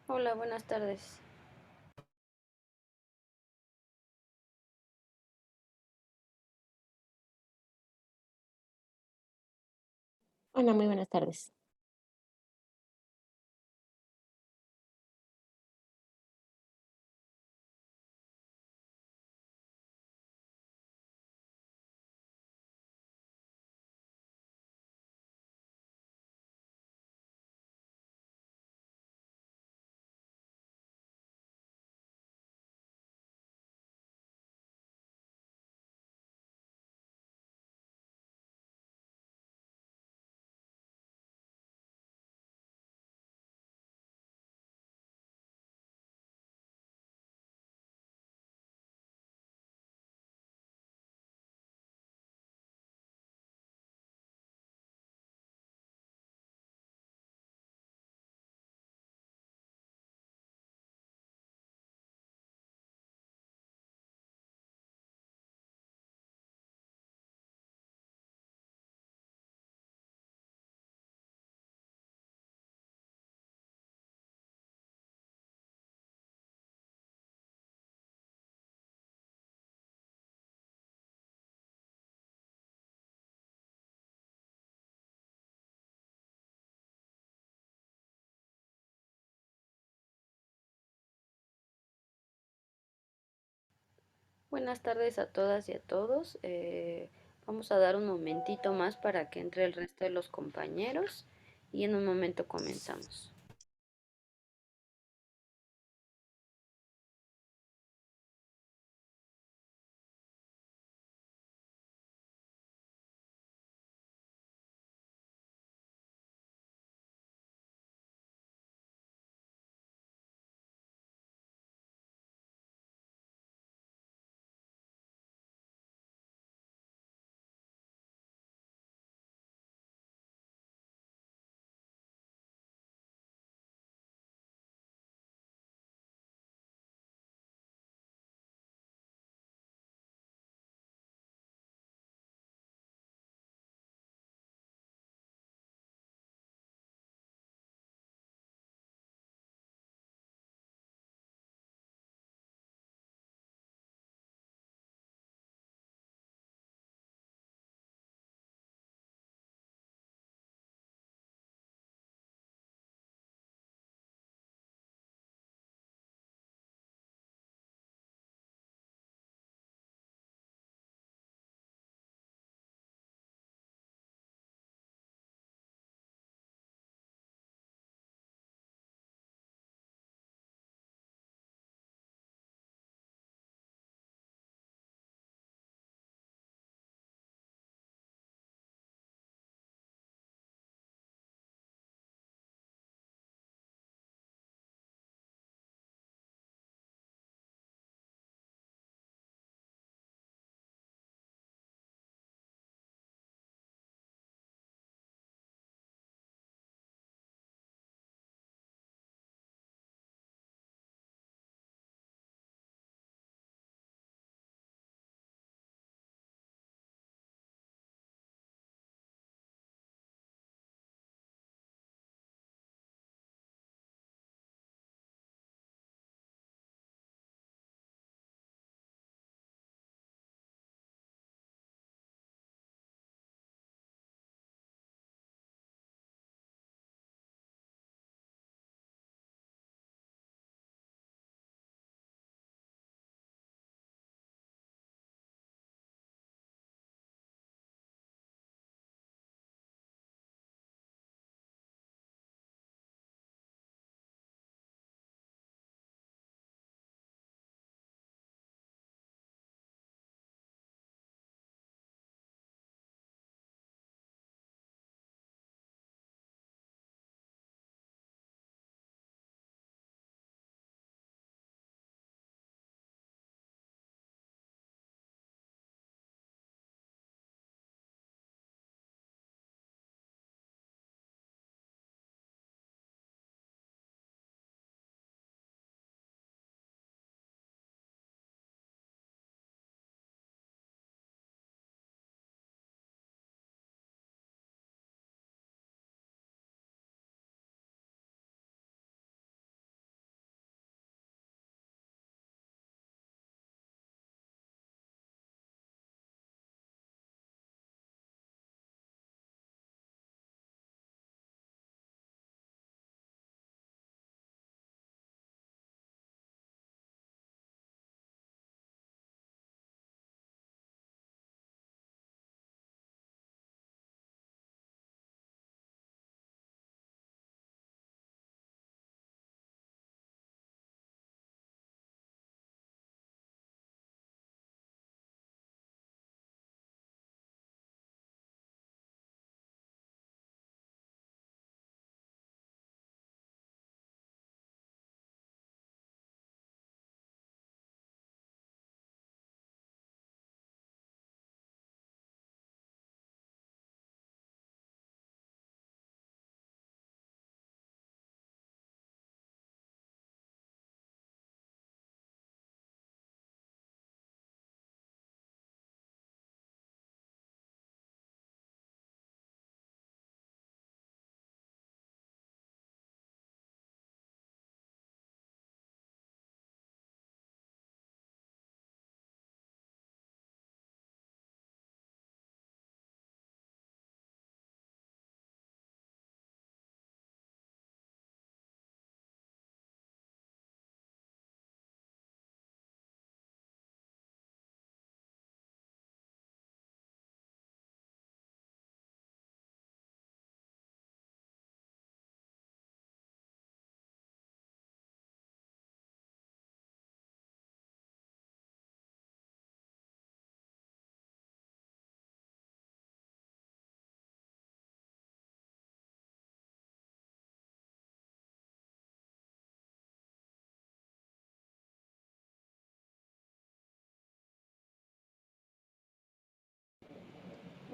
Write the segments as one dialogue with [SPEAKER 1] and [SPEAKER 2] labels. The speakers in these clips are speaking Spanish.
[SPEAKER 1] Hola, buenas tardes.
[SPEAKER 2] Hola, muy buenas tardes.
[SPEAKER 1] Buenas tardes a todas y a todos. Vamos a dar un momentito más para que entre el resto de los compañeros y en un momento comenzamos.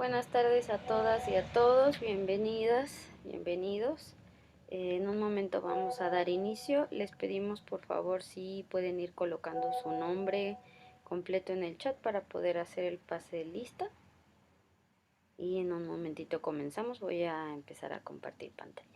[SPEAKER 1] Buenas tardes a todas y a todos, bienvenidas, bienvenidos. En un momento vamos a dar inicio. Les pedimos por favor si pueden ir colocando su nombre completo en el chat para poder hacer el pase de lista. Y en un momentito comenzamos. Voy a empezar a compartir pantalla.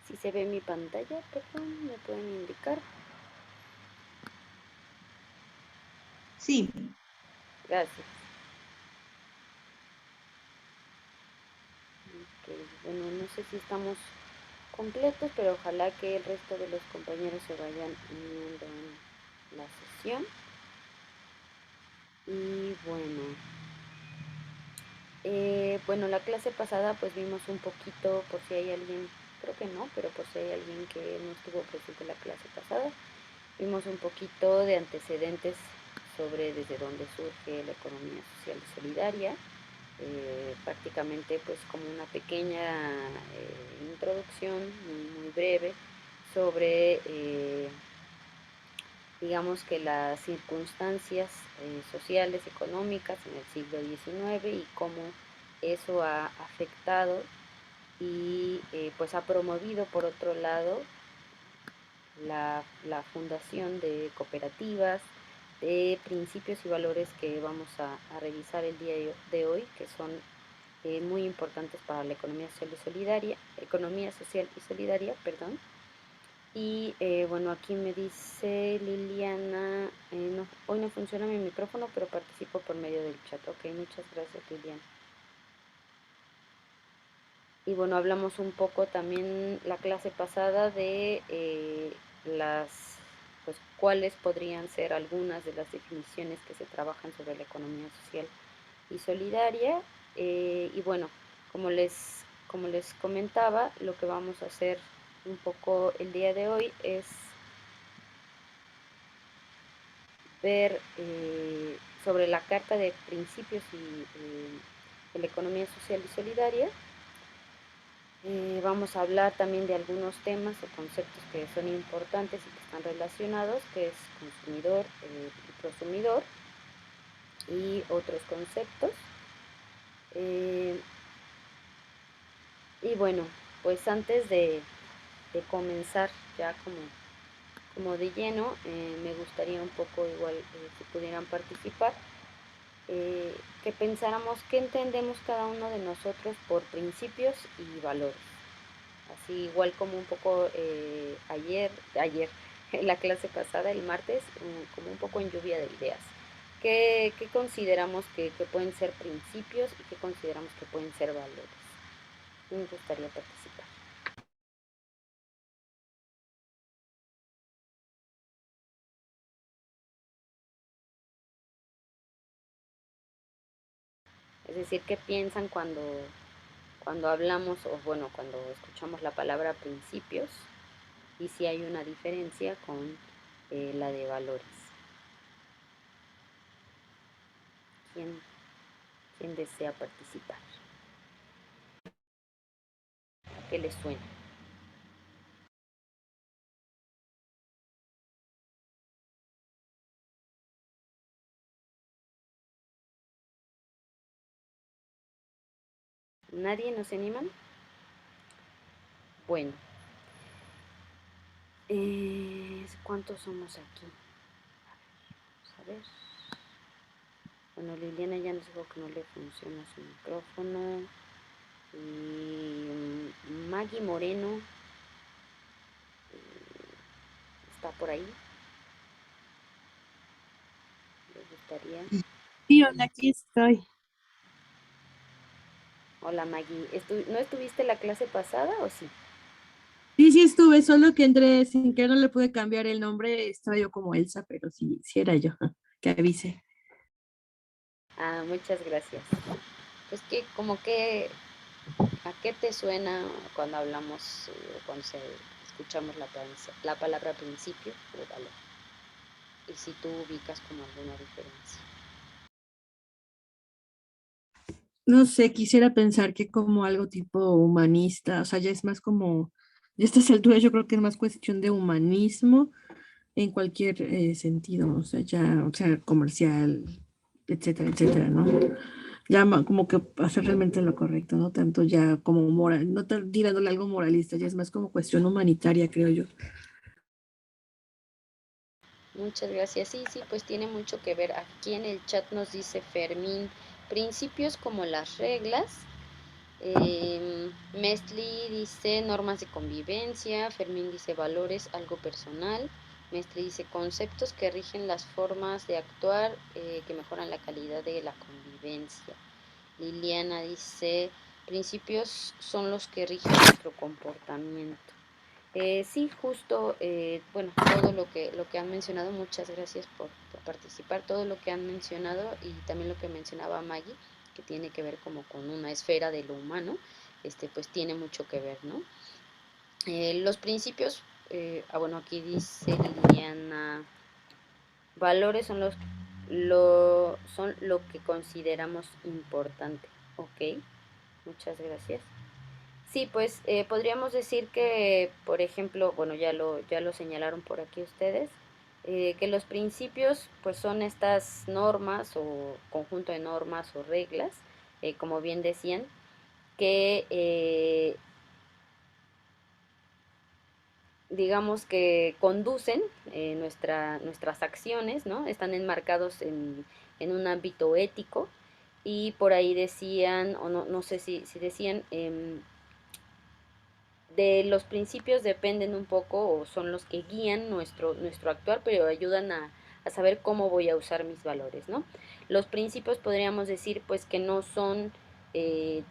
[SPEAKER 1] Si se ve mi pantalla, perdón, me pueden indicar.
[SPEAKER 3] Sí.
[SPEAKER 1] Gracias. Okay, bueno, no sé si estamos completos, pero ojalá que el resto de los compañeros se vayan uniendo en la sesión. Y bueno, la clase pasada pues vimos un poquito, por si hay alguien, creo que no, pero por si hay alguien que no estuvo presente en la clase pasada, vimos un poquito de antecedentes sobre desde dónde surge la economía social y solidaria, prácticamente pues como una pequeña introducción muy, muy breve sobre digamos que las circunstancias sociales, económicas en el siglo XIX y cómo eso ha afectado y pues ha promovido por otro lado la fundación de cooperativas, de principios y valores que vamos a revisar el día de hoy, que son muy importantes para la economía social y solidaria, perdón. Y bueno, aquí me dice Liliana, no, hoy no funciona mi micrófono, pero participo por medio del chat. Ok, muchas gracias Liliana. Y bueno, hablamos un poco también la clase pasada de pues cuáles podrían ser algunas de las definiciones que se trabajan sobre la economía social y solidaria. Y bueno, como les comentaba, lo que vamos a hacer un poco el día de hoy es ver sobre la Carta de Principios de la Economía Social y Solidaria. Vamos a hablar también de algunos temas o conceptos que son importantes y que están relacionados, que es consumidor y prosumidor, y otros conceptos. Y bueno, pues antes de comenzar ya como de lleno, me gustaría un poco igual si pudieran participar, que pensáramos qué entendemos cada uno de nosotros por principios y valores. Así igual como un poco ayer, en la clase pasada, el martes, como un poco en lluvia de ideas. ¿Qué consideramos que pueden ser principios y qué consideramos que pueden ser valores? Me gustaría participar. Es decir, ¿qué piensan cuando hablamos o bueno, cuando escuchamos la palabra principios y si hay una diferencia con la de valores? ¿Quién, quién desea participar? ¿A qué les suena? ¿Nadie nos anima? Bueno, ¿cuántos somos aquí? Vamos a ver. Bueno, Liliana ya nos dijo que no le funciona su micrófono. Y Maggie Moreno está por ahí. ¿Les gustaría?
[SPEAKER 3] Sí, hola, aquí estoy.
[SPEAKER 1] Hola Maggie, ¿no estuviste la clase pasada o sí?
[SPEAKER 3] Sí, sí estuve, solo que entré sin que no le pude cambiar el nombre. Estaba yo como Elsa, pero sí, sí era yo. Que avise.
[SPEAKER 1] Ah, muchas gracias. Pues que, como que ¿A qué te suena cuando hablamos, cuando escuchamos la palabra principio o valor? Y si tú ubicas como alguna diferencia.
[SPEAKER 3] No sé, quisiera pensar que como algo tipo humanista, o sea, ya es más como, ya a estas alturas yo creo que es más cuestión de humanismo en cualquier sentido, o sea, ya, o sea, comercial, etcétera, etcétera, ¿no? Ya como que hacer realmente lo correcto, no tanto ya como moral, no tirándole algo moralista, ya es más como cuestión humanitaria, creo yo.
[SPEAKER 1] Muchas gracias. Sí, sí, pues tiene mucho que ver. Aquí en el chat nos dice Fermín, principios como las reglas. Mestli dice normas de convivencia. Fermín dice valores, algo personal. Mestli dice conceptos que rigen las formas de actuar que mejoran la calidad de la convivencia. Liliana dice principios son los que rigen nuestro comportamiento. Sí, justo, bueno, todo lo que han mencionado, muchas gracias por participar, todo lo que han mencionado y también lo que mencionaba Maggie, que tiene que ver como con una esfera de lo humano, pues tiene mucho que ver, ¿no? Los principios, bueno, aquí dice Liliana, valores son lo que consideramos importante, ok, muchas gracias. Sí, pues podríamos decir que, por ejemplo, bueno, ya lo señalaron por aquí ustedes, que los principios pues son estas normas o conjunto de normas o reglas, como bien decían, que digamos que conducen nuestras acciones, ¿no? Están enmarcados en un ámbito ético y por ahí decían, o no, no sé si decían, de los principios dependen un poco o son los que guían nuestro actuar, pero ayudan a saber cómo voy a usar mis valores, ¿no? Los principios podríamos decir pues que no son eh,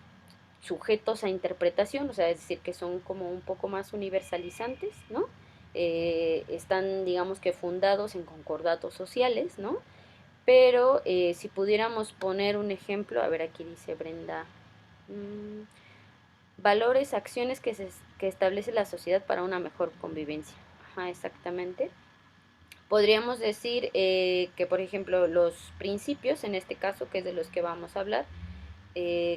[SPEAKER 1] sujetos a interpretación, o sea, es decir, que son como un poco más universalizantes, ¿no? Están, digamos que, fundados en concordatos sociales, ¿no? Pero si pudiéramos poner un ejemplo, a ver, aquí dice Brenda, mmm, valores, acciones que establece la sociedad para una mejor convivencia. Ajá, exactamente. Podríamos decir que, por ejemplo, los principios, en este caso, que es de los que vamos a hablar,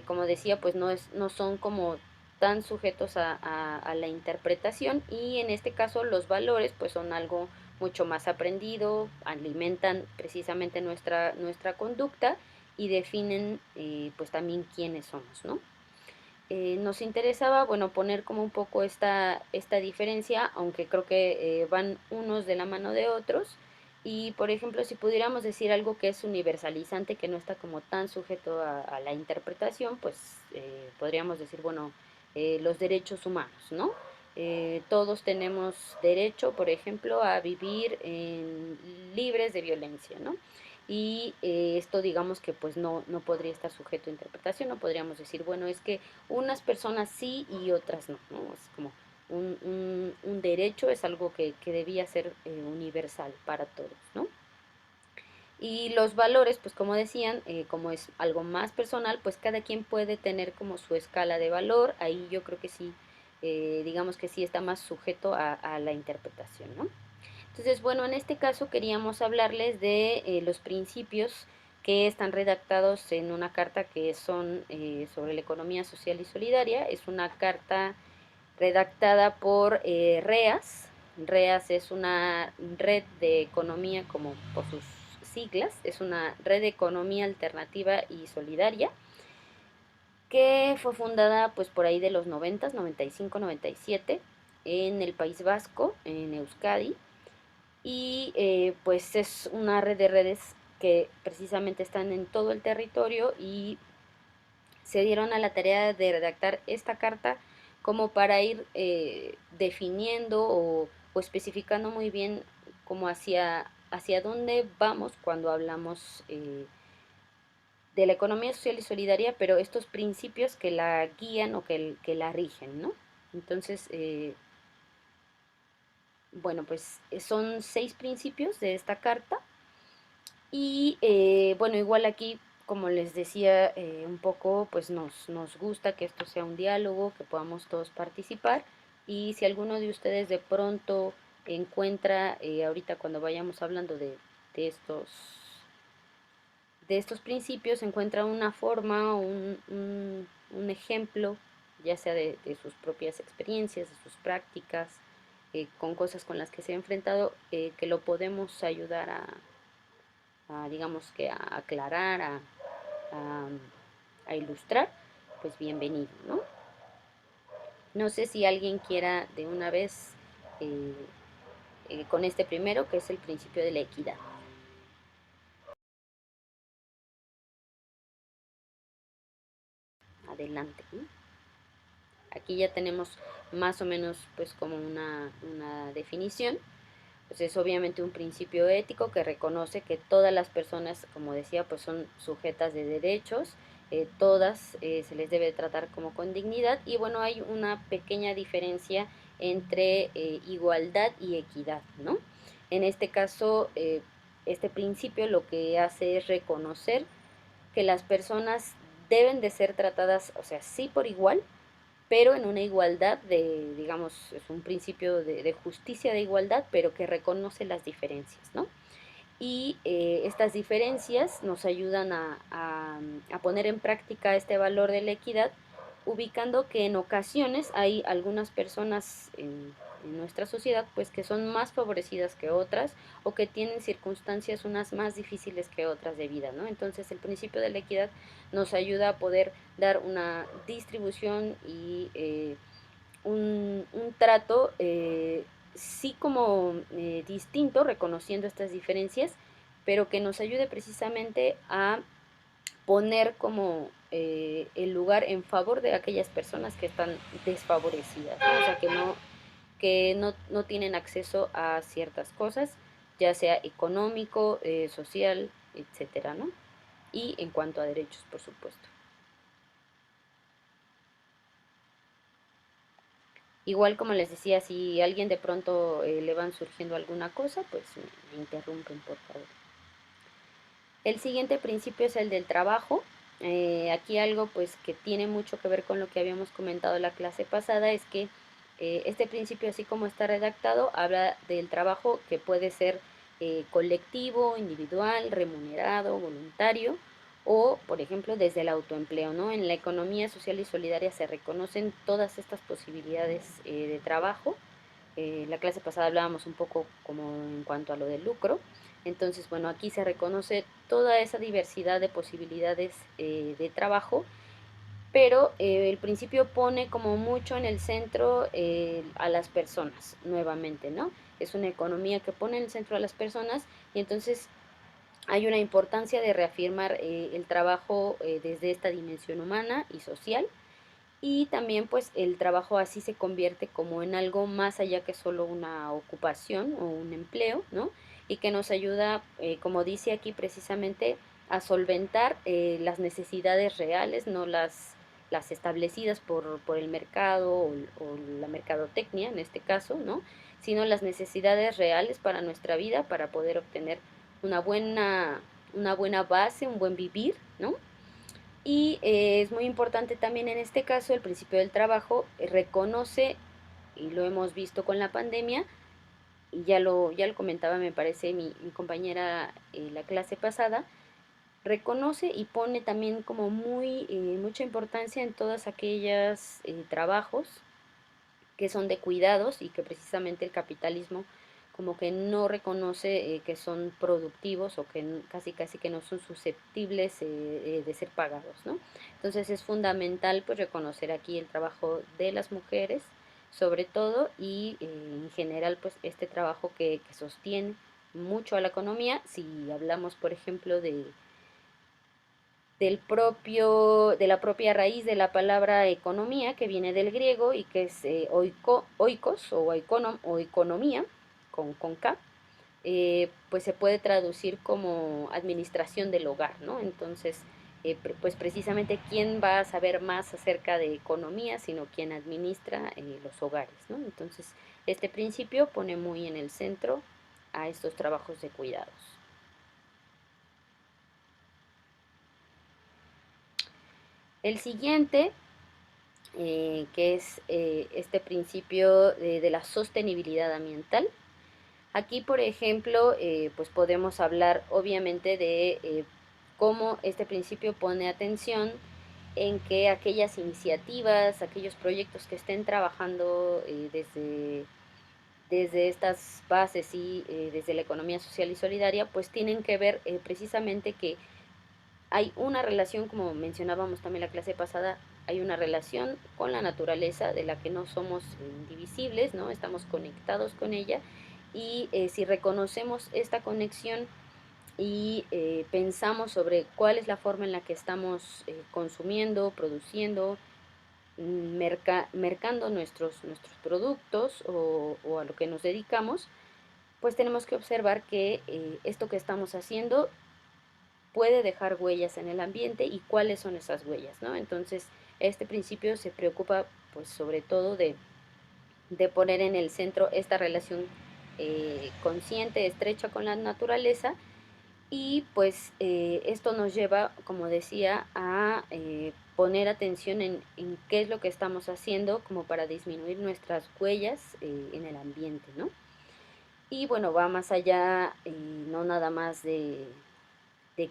[SPEAKER 1] como decía, pues no son como tan sujetos a la interpretación y en este caso los valores pues son algo mucho más aprendido, alimentan precisamente nuestra conducta y definen pues también quiénes somos, ¿no? Nos interesaba, bueno, poner como un poco esta diferencia, aunque creo que van unos de la mano de otros. Y, por ejemplo, si pudiéramos decir algo que es universalizante, que no está como tan sujeto a la interpretación, pues podríamos decir, bueno, los derechos humanos, ¿no? Todos tenemos derecho, por ejemplo, a vivir libres de violencia, ¿no? Y esto digamos que pues no podría estar sujeto a interpretación, no podríamos decir, bueno, es que unas personas sí y otras no, ¿no? Es como un derecho, es algo que debía ser universal para todos, ¿no? Y los valores, pues como decían, como es algo más personal, pues cada quien puede tener como su escala de valor, ahí yo creo que sí, digamos que sí está más sujeto a la interpretación, ¿no? Entonces, bueno, en este caso queríamos hablarles de los principios que están redactados en una carta que son sobre la economía social y solidaria. Es una carta redactada por REAS. REAS es una red de economía, como por sus siglas, es una red de economía alternativa y solidaria que fue fundada pues por ahí de los 90, 95, 97 en el País Vasco, en Euskadi, y pues es una red de redes que precisamente están en todo el territorio y se dieron a la tarea de redactar esta carta como para ir definiendo o especificando muy bien como hacia dónde vamos cuando hablamos de la economía social y solidaria, pero estos principios que la guían o que la rigen, ¿no? Entonces, bueno, pues son 6 principios de esta carta. Y bueno, igual aquí como les decía, un poco, pues nos gusta que esto sea un diálogo, que podamos todos participar. Y si alguno de ustedes de pronto encuentra, ahorita cuando vayamos hablando de estos, de estos principios, encuentra una forma o un ejemplo, ya sea de sus propias experiencias, de sus prácticas, con cosas con las que se ha enfrentado, que lo podemos ayudar digamos que a aclarar, a, a ilustrar, pues bienvenido, ¿no? No sé si alguien quiera de una vez eh, con este primero, que es el principio de la equidad. Adelante, ¿no? Aquí ya tenemos más o menos pues como una definición. Pues es obviamente un principio ético que reconoce que todas las personas, como decía, pues son sujetas de derechos, todas se les debe tratar como con dignidad y bueno, hay una pequeña diferencia entre igualdad y equidad, ¿no? En este caso, este principio lo que hace es reconocer que las personas deben de ser tratadas, o sea, sí por igual, pero en una igualdad de, digamos, es un principio de justicia de igualdad, pero que reconoce las diferencias, ¿no? Y estas diferencias nos ayudan a poner en práctica este valor de la equidad, ubicando que en ocasiones hay algunas personas en nuestra sociedad pues que son más favorecidas que otras o que tienen circunstancias unas más difíciles que otras de vida, ¿no? Entonces el principio de la equidad nos ayuda a poder dar una distribución y un trato sí como distinto, reconociendo estas diferencias, pero que nos ayude precisamente a poner como el lugar en favor de aquellas personas que están desfavorecidas, ¿no? O sea, que no tienen acceso a ciertas cosas, ya sea económico, social, etcétera, ¿no? Y en cuanto a derechos, por supuesto. Igual como les decía, si a alguien de pronto le van surgiendo alguna cosa, pues me interrumpen, por favor. El siguiente principio es el del trabajo. Aquí algo pues que tiene mucho que ver con lo que habíamos comentado en la clase pasada es que este principio, así como está redactado, habla del trabajo que puede ser colectivo, individual, remunerado, voluntario o, por ejemplo, desde el autoempleo, ¿no? En la economía social y solidaria se reconocen todas estas posibilidades de trabajo. La clase pasada hablábamos un poco como en cuanto a lo del lucro. Entonces, bueno, aquí se reconoce toda esa diversidad de posibilidades de trabajo, pero el principio pone como mucho en el centro a las personas, nuevamente, ¿no? Es una economía que pone en el centro a las personas y entonces hay una importancia de reafirmar el trabajo desde esta dimensión humana y social y también pues el trabajo así se convierte como en algo más allá que solo una ocupación o un empleo, ¿no? Y que nos ayuda, como dice aquí precisamente, a solventar las necesidades reales, no las establecidas por el mercado o la mercadotecnia en este caso, ¿no? Sino las necesidades reales para nuestra vida, para poder obtener una una buena base, un buen vivir, ¿no? Y es muy importante también en este caso el principio del trabajo reconoce, y lo hemos visto con la pandemia, y ya lo comentaba me parece mi compañera la clase pasada, reconoce y pone también como mucha importancia en todas aquellas trabajos que son de cuidados y que precisamente el capitalismo como que no reconoce que son productivos o que casi que no son susceptibles de ser pagados, ¿no? Entonces es fundamental pues reconocer aquí el trabajo de las mujeres sobre todo y en general pues este trabajo que sostiene mucho a la economía. Si hablamos por ejemplo de la propia raíz de la palabra economía, que viene del griego y que es oikos o economía, con K, pues se puede traducir como administración del hogar, ¿no? Entonces, pues precisamente quién va a saber más acerca de economía, sino quien administra los hogares, ¿no? Entonces, este principio pone muy en el centro a estos trabajos de cuidados. El siguiente, que es este principio de la sostenibilidad ambiental. Aquí, por ejemplo, pues podemos hablar obviamente de cómo este principio pone atención en que aquellas iniciativas, aquellos proyectos que estén trabajando desde estas bases y desde la economía social y solidaria, pues tienen que ver precisamente que hay una relación, como mencionábamos también la clase pasada, hay una relación con la naturaleza de la que no somos indivisibles, ¿no? Estamos conectados con ella y si reconocemos esta conexión y pensamos sobre cuál es la forma en la que estamos consumiendo, produciendo, mercando nuestros productos o a lo que nos dedicamos, pues tenemos que observar que esto que estamos haciendo puede dejar huellas en el ambiente y cuáles son esas huellas, ¿no? Entonces, este principio se preocupa, pues, sobre todo de poner en el centro esta relación consciente, estrecha con la naturaleza y pues esto nos lleva, como decía, a poner atención en qué es lo que estamos haciendo como para disminuir nuestras huellas en el ambiente, ¿no? Y bueno, va más allá, no nada más de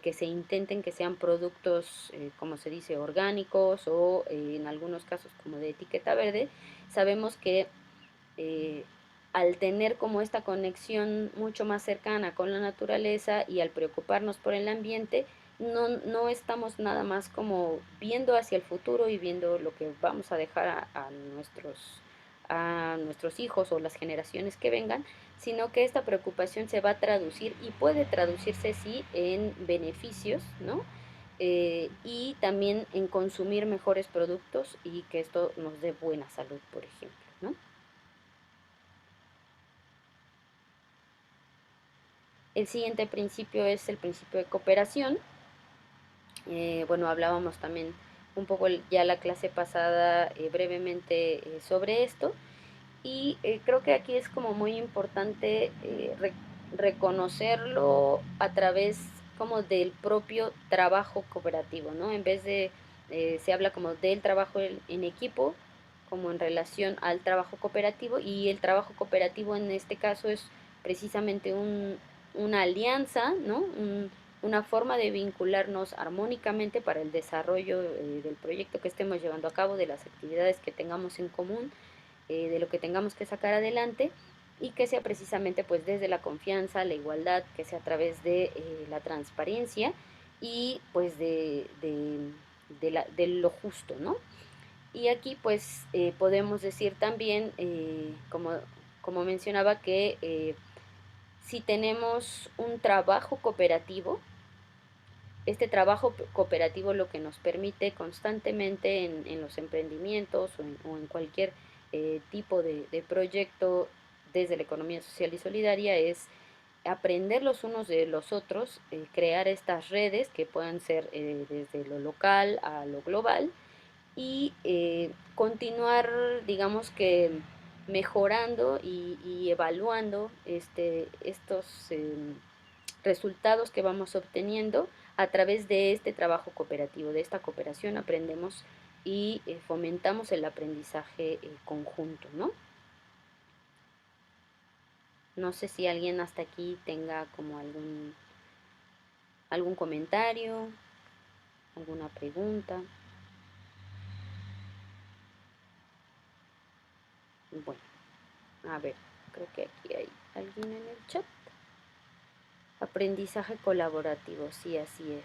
[SPEAKER 1] que se intenten que sean productos, como se dice, orgánicos o en algunos casos como de etiqueta verde, sabemos que eh, al tener como esta conexión mucho más cercana con la naturaleza y al preocuparnos por el ambiente, no estamos nada más como viendo hacia el futuro y viendo lo que vamos a dejar a nuestros hijos o las generaciones que vengan, sino que esta preocupación se va a traducir y puede traducirse sí en beneficios, ¿no? Y también en consumir mejores productos y que esto nos dé buena salud, por ejemplo, ¿no? El siguiente principio es el principio de cooperación. Bueno, hablábamos también un poco ya la clase pasada brevemente sobre esto y creo que aquí es como muy importante reconocerlo a través como del propio trabajo cooperativo, ¿no? En vez de, se habla como del trabajo en equipo, como en relación al trabajo cooperativo y el trabajo cooperativo en este caso es precisamente una alianza, ¿no? Una forma de vincularnos armónicamente para el desarrollo del proyecto que estemos llevando a cabo, de las actividades que tengamos en común, de lo que tengamos que sacar adelante y que sea precisamente pues desde la confianza, la igualdad, que sea a través de la transparencia y pues de lo justo, ¿no? Y aquí pues podemos decir también, como mencionaba, que si tenemos un trabajo cooperativo, este trabajo cooperativo lo que nos permite constantemente en los emprendimientos o en cualquier tipo de proyecto desde la economía social y solidaria es aprender los unos de los otros, crear estas redes que puedan ser desde lo local a lo global y continuar, digamos que mejorando y evaluando estos resultados que vamos obteniendo a través de este trabajo cooperativo, de esta cooperación aprendemos y fomentamos el aprendizaje conjunto, ¿no? No sé si alguien hasta aquí tenga como algún comentario, alguna pregunta. Bueno, a ver, creo que aquí hay alguien en el chat. Aprendizaje colaborativo, sí, así es.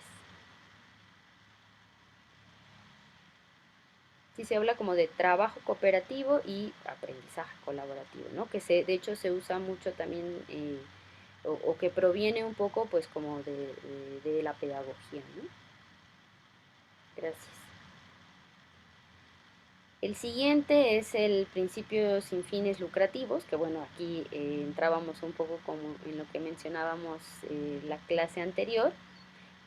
[SPEAKER 1] Sí se habla como de trabajo cooperativo y aprendizaje colaborativo, ¿no? Que de hecho se usa mucho también o que proviene un poco pues como de la pedagogía, ¿no? Gracias. El siguiente es el principio sin fines lucrativos, que bueno, aquí entrábamos un poco como en lo que mencionábamos la clase anterior.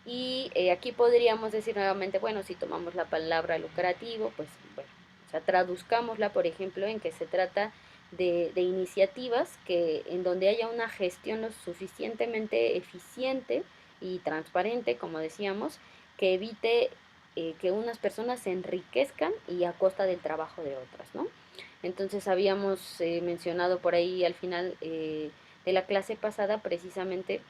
[SPEAKER 1] Y aquí podríamos decir nuevamente, bueno, si tomamos la palabra lucrativo, pues bueno, o sea, traduzcámosla, por ejemplo, en que se trata de iniciativas que en donde haya una gestión lo suficientemente eficiente y transparente, como decíamos, que evite que unas personas se enriquezcan y a costa del trabajo de otras, ¿no? Entonces habíamos mencionado por ahí al final de la clase pasada precisamente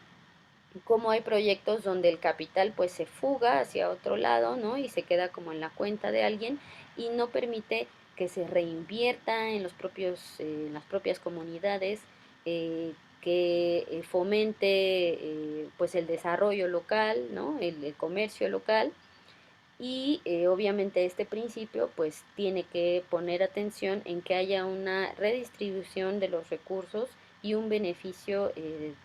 [SPEAKER 1] cómo hay proyectos donde el capital pues se fuga hacia otro lado, ¿no? Y se queda como en la cuenta de alguien y no permite que se reinvierta en en las propias comunidades, que fomente pues el desarrollo local, ¿no? El comercio local y obviamente este principio pues tiene que poner atención en que haya una redistribución de los recursos y un beneficio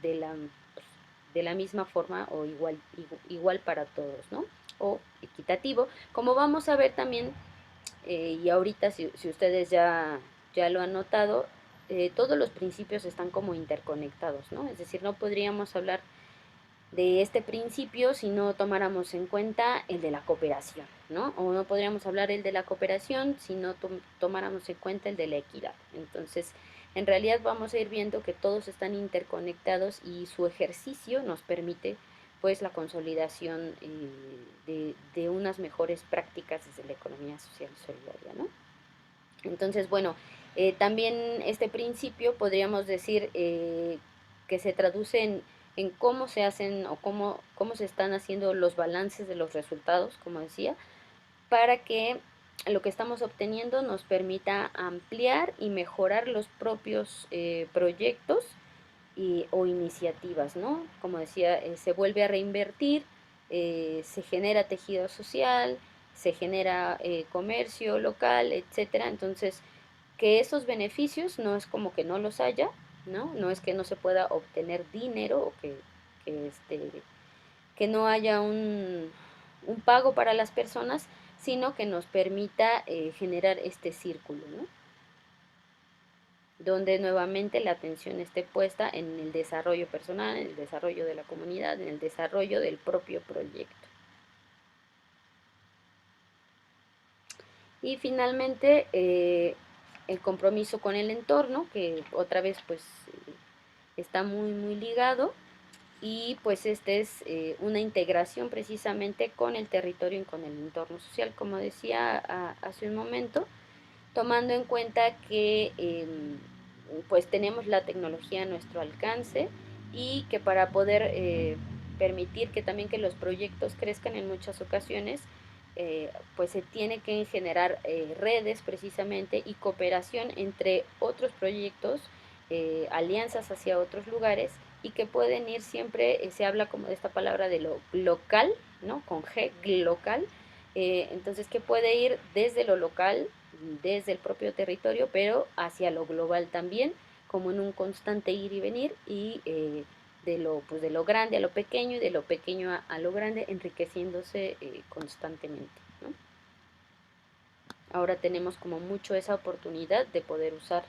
[SPEAKER 1] de la misma forma o igual para todos, ¿no? O equitativo, como vamos a ver también, y ahorita si ustedes ya lo han notado, todos los principios están como interconectados, ¿no? Es decir, no podríamos hablar de este principio si no tomáramos en cuenta el de la cooperación, ¿no? O no podríamos hablar el de la cooperación si no tomáramos en cuenta el de la equidad. Entonces, en realidad vamos a ir viendo que todos están interconectados y su ejercicio nos permite pues la consolidación de unas mejores prácticas desde la economía social y solidaria, ¿no? Entonces, bueno, también este principio podríamos decir que se traduce en cómo se hacen o cómo se están haciendo los balances de los resultados, como decía, para que lo que estamos obteniendo nos permita ampliar y mejorar los propios proyectos o iniciativas, ¿no? Como decía, se vuelve a reinvertir, se genera tejido social, se genera comercio local, etcétera. Entonces, que esos beneficios no es como que no los haya, ¿no? No es que no se pueda obtener dinero o que no haya un pago para las personas, sino que nos permita generar este círculo, ¿no? Donde nuevamente la atención esté puesta en el desarrollo personal, en el desarrollo de la comunidad, en el desarrollo del propio proyecto. Y finalmente, el compromiso con el entorno, que otra vez pues está muy ligado, y pues este es una integración precisamente con el territorio y con el entorno social, como decía hace un momento, tomando en cuenta que pues tenemos la tecnología a nuestro alcance y que para poder permitir que también que los proyectos crezcan en muchas ocasiones, pues se tiene que generar redes precisamente y cooperación entre otros proyectos, alianzas hacia otros lugares y que pueden ir siempre, se habla como de esta palabra de lo local, ¿no? Con G, local, entonces que puede ir desde lo local, desde el propio territorio, pero hacia lo global también, como en un constante ir y venir y pues de lo grande a lo pequeño y de lo pequeño a lo grande, enriqueciéndose constantemente, ¿no? Ahora tenemos como mucho esa oportunidad de poder usar,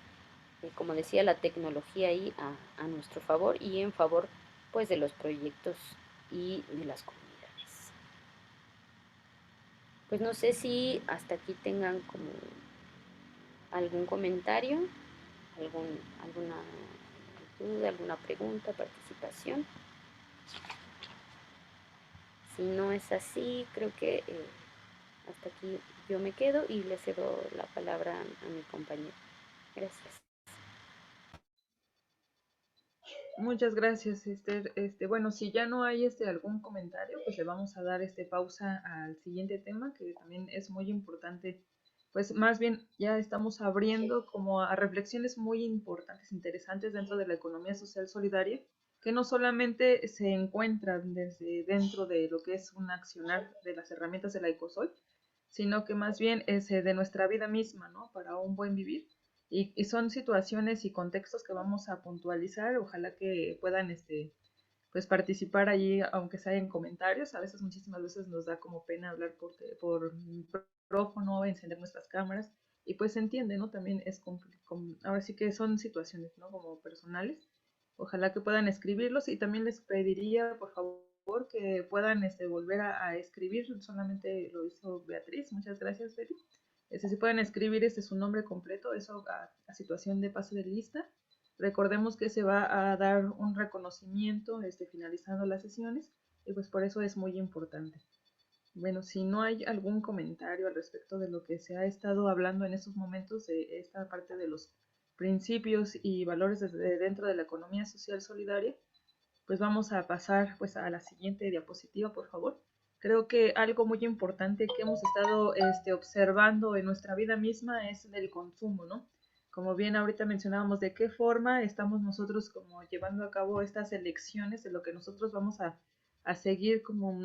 [SPEAKER 1] como decía, la tecnología ahí a nuestro favor y en favor pues de los proyectos y de las comunidades. Pues no sé si hasta aquí tengan como algún comentario, alguna duda, alguna pregunta, participación. Si no es así, creo que hasta aquí yo me quedo y le cedo la palabra a mi compañero. Gracias.
[SPEAKER 4] Muchas gracias, Esther. Bueno, si ya no hay algún comentario, pues le vamos a dar pausa al siguiente tema, que también es muy importante. Pues más bien ya estamos abriendo como a reflexiones muy importantes, interesantes dentro de la economía social solidaria, que no solamente se encuentran desde dentro de lo que es un accionar de las herramientas de la Ecosol, sino que más bien es de nuestra vida misma, ¿no? Para un buen vivir. Y son situaciones y contextos que vamos a puntualizar. Ojalá que puedan pues participar allí, aunque sea en comentarios. A veces, muchísimas veces nos da como pena hablar por micrófono, encender nuestras cámaras. Y pues se entiende, ¿no? También ahora sí que son situaciones, ¿no? Como personales. Ojalá que puedan escribirlos y también les pediría, por favor, que puedan volver a escribir. Solamente lo hizo Beatriz. Muchas gracias, Betty. Si pueden escribir su nombre completo, eso a situación de pase de lista. Recordemos que se va a dar un reconocimiento finalizando las sesiones y pues por eso es muy importante. Bueno, si no hay algún comentario al respecto de lo que se ha estado hablando en estos momentos de esta parte de los principios y valores desde dentro de la economía social solidaria, pues vamos a pasar pues a la siguiente diapositiva, por favor. Creo que algo muy importante que hemos estado observando en nuestra vida misma es el consumo, ¿no? Como bien ahorita mencionábamos, de qué forma estamos nosotros como llevando a cabo estas elecciones de lo que nosotros vamos a seguir como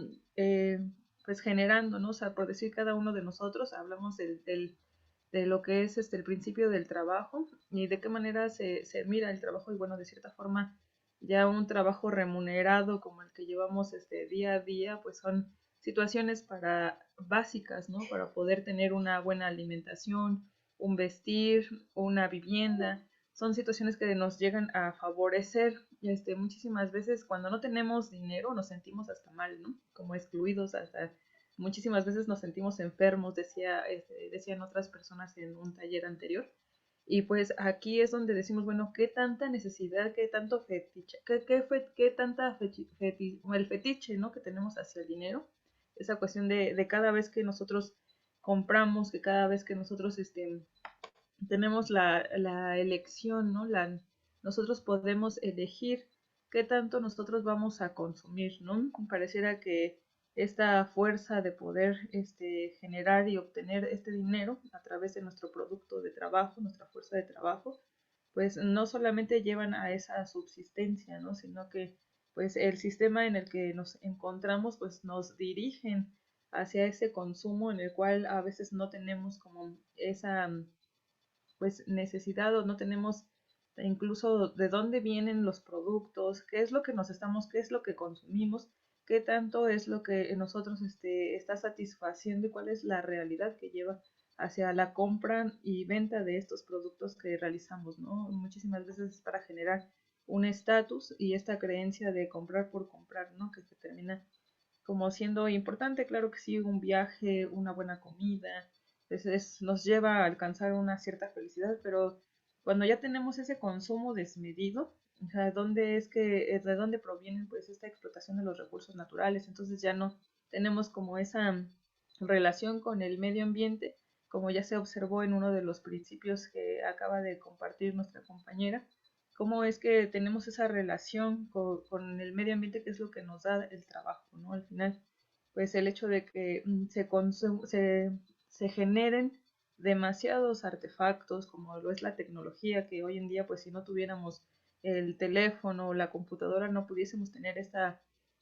[SPEAKER 4] pues generando, ¿no? O sea, por decir cada uno de nosotros, hablamos de lo que es el principio del trabajo y de qué manera se mira el trabajo y bueno, de cierta forma ya un trabajo remunerado como el que llevamos día a día, pues son situaciones para básicas, ¿no? Para poder tener una buena alimentación, un vestir, una vivienda, son situaciones que nos llegan a favorecer. Muchísimas veces cuando no tenemos dinero nos sentimos hasta mal, ¿no? Como excluidos, hasta muchísimas veces nos sentimos enfermos, decían otras personas en un taller anterior. Y pues aquí es donde decimos, bueno, qué tanta necesidad, qué tanto fetiche, qué tanta el fetiche, ¿no? Que tenemos hacia el dinero. Esa cuestión de cada vez que nosotros compramos, que cada vez que nosotros tenemos la elección, ¿no? Nosotros podemos elegir qué tanto nosotros vamos a consumir, ¿no? Pareciera que esta fuerza de poder generar y obtener este dinero a través de nuestro producto de trabajo, nuestra fuerza de trabajo, pues no solamente llevan a esa subsistencia, ¿no? Sino que pues el sistema en el que nos encontramos pues nos dirigen hacia ese consumo en el cual a veces no tenemos como esa pues necesidad o no tenemos incluso de dónde vienen los productos, qué es lo que qué es lo que consumimos, qué tanto es lo que nosotros está satisfaciendo y cuál es la realidad que lleva hacia la compra y venta de estos productos que realizamos, ¿no? Muchísimas veces es para generar un estatus y esta creencia de comprar por comprar, ¿no? Que termina como siendo importante, claro que sí, un viaje, una buena comida, nos lleva a alcanzar una cierta felicidad, pero cuando ya tenemos ese consumo desmedido, o sea, ¿de dónde proviene pues esta explotación de los recursos naturales? Entonces ya no tenemos como esa relación con el medio ambiente, como ya se observó en uno de los principios que acaba de compartir nuestra compañera, cómo es que tenemos esa relación con el medio ambiente, que es lo que nos da el trabajo, ¿no? Al final, pues el hecho de que se generen demasiados artefactos, como lo es la tecnología, que hoy en día, pues si no tuviéramos el teléfono o la computadora, no pudiésemos tener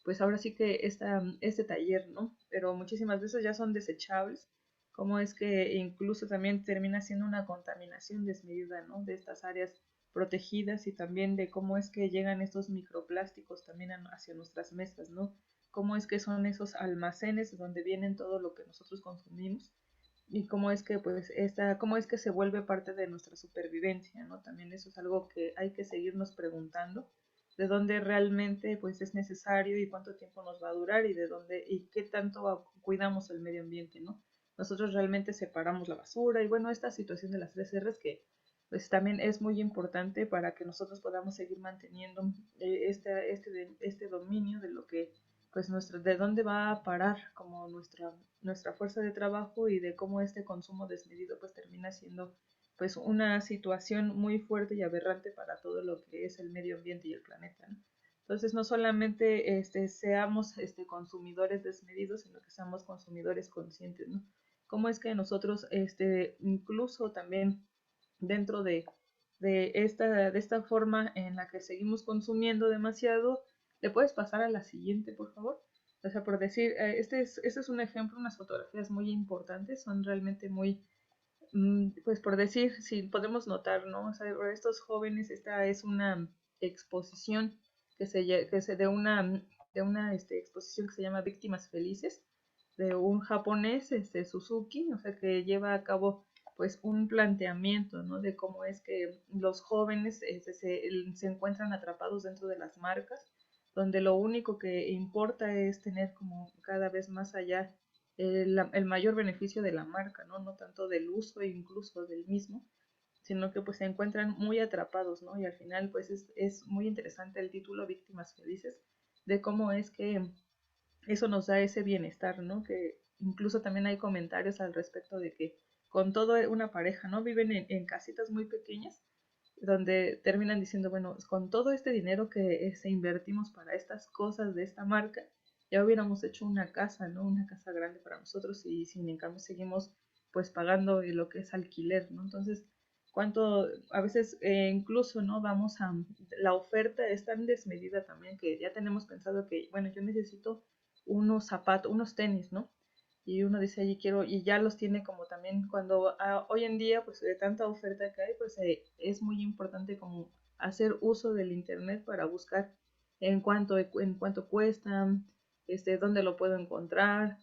[SPEAKER 4] pues ahora sí que este taller, ¿no? Pero muchísimas veces ya son desechables, como es que incluso también termina siendo una contaminación desmedida, ¿no? De estas áreas protegidas y también de cómo es que llegan estos microplásticos también hacia nuestras mesas, ¿no? Cómo es que son esos almacenes donde vienen todo lo que nosotros consumimos y cómo es que pues cómo es que se vuelve parte de nuestra supervivencia, ¿no? También eso es algo que hay que seguirnos preguntando, de dónde realmente pues es necesario y cuánto tiempo nos va a durar y de dónde y qué tanto cuidamos el medio ambiente, ¿no? Nosotros realmente separamos la basura y bueno, esta situación de las 3 R's que pues también es muy importante para que nosotros podamos seguir manteniendo este dominio de lo que pues de dónde va a parar como nuestra fuerza de trabajo y de cómo este consumo desmedido pues termina siendo pues una situación muy fuerte y aberrante para todo lo que es el medio ambiente y el planeta, ¿no? Entonces no solamente seamos consumidores desmedidos, sino que seamos consumidores conscientes, ¿no? Cómo es que nosotros incluso también dentro de esta forma en la que seguimos consumiendo demasiado, ¿le puedes pasar a la siguiente, por favor? O sea, por decir, este es un ejemplo, unas fotografías muy importantes, son realmente muy, pues por decir, si podemos notar, ¿no? O sea, para estos jóvenes esta es una exposición de una exposición que se llama Víctimas Felices, de un japonés, Suzuki, o sea, que lleva a cabo pues un planteamiento, ¿no? De cómo es que los jóvenes se encuentran atrapados dentro de las marcas, donde lo único que importa es tener como cada vez más allá el mayor beneficio de la marca, ¿no? No tanto del uso e incluso del mismo, sino que pues se encuentran muy atrapados, ¿no? Y al final pues es muy interesante el título Víctimas Felices, de cómo es que eso nos da ese bienestar, ¿no? Que incluso también hay comentarios al respecto de que con todo una pareja, ¿no? Viven en casitas muy pequeñas, donde terminan diciendo, bueno, con todo este dinero que se invertimos para estas cosas de esta marca, ya hubiéramos hecho una casa, ¿no? Una casa grande para nosotros y sin en cambio seguimos pues pagando lo que es alquiler, ¿no? Entonces, cuánto, a veces incluso, ¿no? Vamos a, la oferta es tan desmedida también que ya tenemos pensado que, bueno, yo necesito unos zapatos, unos tenis, ¿no? Y uno dice, allí quiero, y ya los tiene como también cuando hoy en día, pues de tanta oferta que hay, pues es muy importante como hacer uso del internet para buscar en cuánto cuestan, dónde lo puedo encontrar,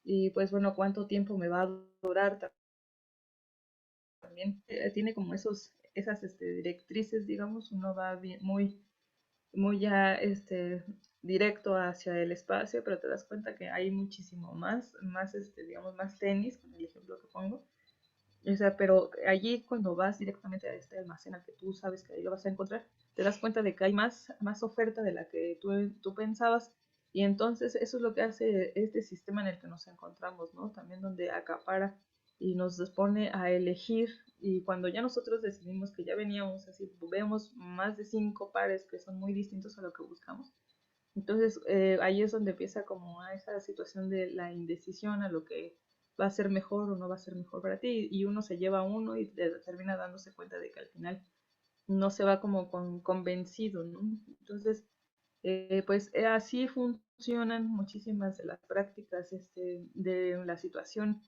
[SPEAKER 4] y pues bueno, cuánto tiempo me va a durar también. Tiene como esas directrices, digamos, uno va bien, muy ya directo hacia el espacio, pero te das cuenta que hay muchísimo más digamos, más tenis, con el ejemplo que pongo. O sea, pero allí cuando vas directamente a este almacén al que tú sabes que ahí lo vas a encontrar, te das cuenta de que hay más oferta de la que tú pensabas. Y entonces eso es lo que hace este sistema en el que nos encontramos, ¿no? También donde acapara y nos pone a elegir. Y cuando ya nosotros decidimos que ya veníamos así, vemos más de 5 pares que son muy distintos a lo que buscamos. Entonces ahí es donde empieza como a esa situación de la indecisión, a lo que va a ser mejor o no va a ser mejor para ti, y uno se lleva a uno y termina dándose cuenta de que al final no se va como convencido, ¿no? Entonces, pues así funcionan muchísimas de las prácticas de la situación,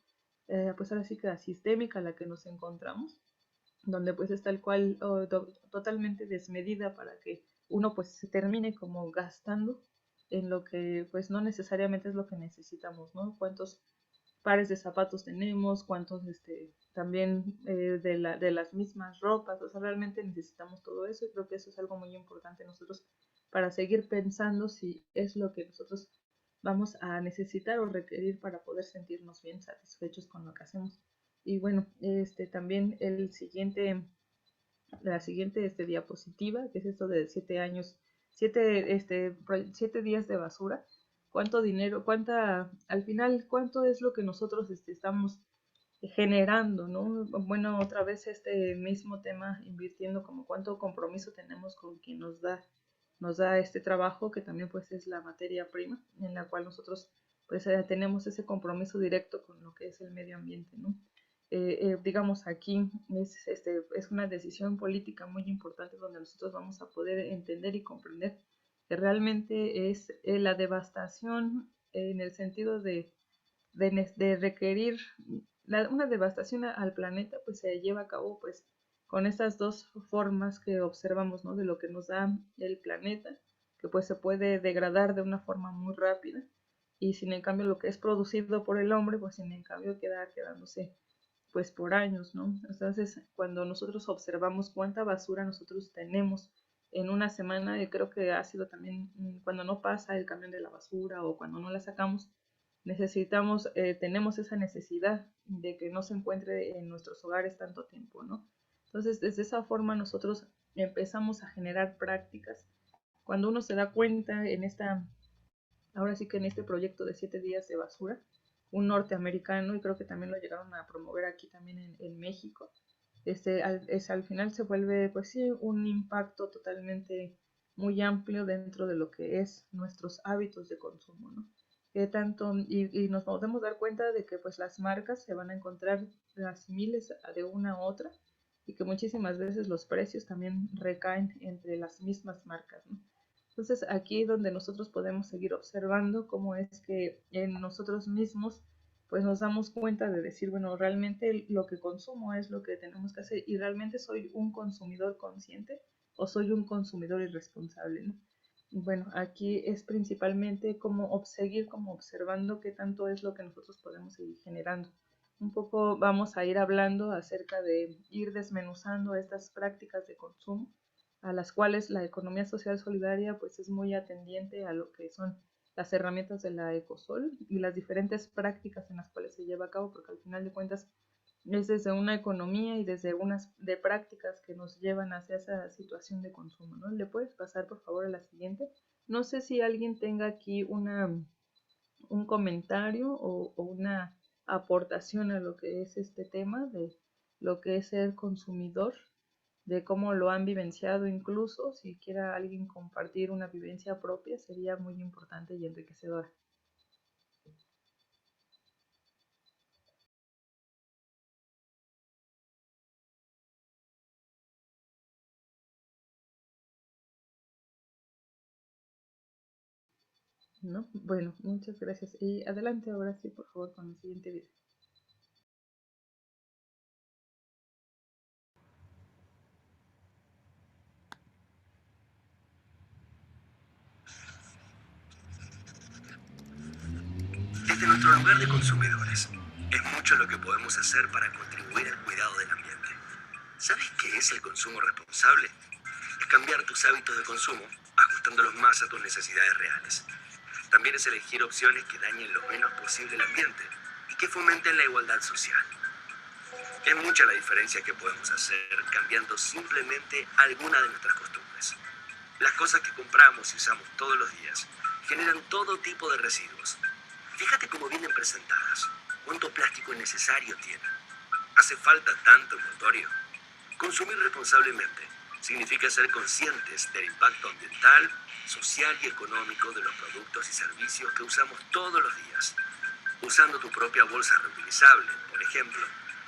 [SPEAKER 4] pues ahora sí que la sistémica a la que nos encontramos, donde pues es tal cual totalmente desmedida para que uno pues se termine como gastando en lo que pues no necesariamente es lo que necesitamos, ¿no? Cuántos pares de zapatos tenemos, cuántos también de las mismas ropas, o sea, realmente necesitamos todo eso, y creo que eso es algo muy importante nosotros para seguir pensando si es lo que nosotros vamos a necesitar o requerir para poder sentirnos bien satisfechos con lo que hacemos. Y bueno, también la siguiente diapositiva, que es esto de 7 años, 7 días de basura. ¿Cuánto dinero, al final, cuánto es lo que nosotros estamos generando, ¿no? Bueno, otra vez este mismo tema, invirtiendo, como cuánto compromiso tenemos con quien nos da este trabajo, que también pues es la materia prima, en la cual nosotros pues tenemos ese compromiso directo con lo que es el medio ambiente, ¿no? Digamos aquí es una decisión política muy importante, donde nosotros vamos a poder entender y comprender que realmente es la devastación en el sentido de requerir una devastación al planeta, pues se lleva a cabo pues con estas dos formas que observamos, ¿no? De lo que nos da el planeta, que pues se puede degradar de una forma muy rápida, y sin en cambio lo que es producido por el hombre, pues sin en cambio quedándose pues por años, ¿no? Entonces, cuando nosotros observamos cuánta basura nosotros tenemos en una semana, yo creo que ha sido también cuando no pasa el camión de la basura o cuando no la sacamos, tenemos esa necesidad de que no se encuentre en nuestros hogares tanto tiempo, ¿no? Entonces, desde esa forma nosotros empezamos a generar prácticas. Cuando uno se da cuenta ahora sí que en este proyecto de 7 días de basura, un norteamericano, y creo que también lo llegaron a promover aquí también en México, al final se vuelve, pues sí, un impacto totalmente muy amplio dentro de lo que es nuestros hábitos de consumo, ¿no? Y nos podemos dar cuenta de que pues las marcas se van a encontrar las miles de una a otra, y que muchísimas veces los precios también recaen entre las mismas marcas, ¿no? Entonces aquí es donde nosotros podemos seguir observando cómo es que en nosotros mismos pues nos damos cuenta de decir, bueno, realmente lo que consumo es lo que tenemos que hacer, y realmente soy un consumidor consciente o soy un consumidor irresponsable, ¿no? Y bueno, aquí es principalmente seguir como observando qué tanto es lo que nosotros podemos seguir generando. Un poco vamos a ir hablando acerca de ir desmenuzando estas prácticas de consumo, a las cuales la economía social solidaria pues es muy atendiente a lo que son las herramientas de la Ecosol y las diferentes prácticas en las cuales se lleva a cabo, porque al final de cuentas es desde una economía y desde unas de prácticas que nos llevan hacia esa situación de consumo, ¿no? ¿Le puedes pasar por favor a la siguiente? No sé si alguien tenga aquí un comentario o una aportación a lo que es este tema de lo que es ser consumidor, de cómo lo han vivenciado, incluso si quiera alguien compartir una vivencia propia, sería muy importante y enriquecedora. ¿No? Bueno, muchas gracias. Y adelante ahora sí, por favor, con el siguiente video.
[SPEAKER 5] Desde nuestro lugar de consumidores, es mucho lo que podemos hacer para contribuir al cuidado del ambiente. ¿Sabes qué es el consumo responsable? Es cambiar tus hábitos de consumo, ajustándolos más a tus necesidades reales. También es elegir opciones que dañen lo menos posible el ambiente y que fomenten la igualdad social. Es mucha la diferencia que podemos hacer cambiando simplemente alguna de nuestras costumbres. Las cosas que compramos y usamos todos los días generan todo tipo de residuos. Fíjate cómo vienen presentadas, cuánto plástico innecesario tienen. ¿Hace falta tanto envoltorio? Consumir responsablemente significa ser conscientes del impacto ambiental, social y económico de los productos y servicios que usamos todos los días. Usando tu propia bolsa reutilizable, por ejemplo,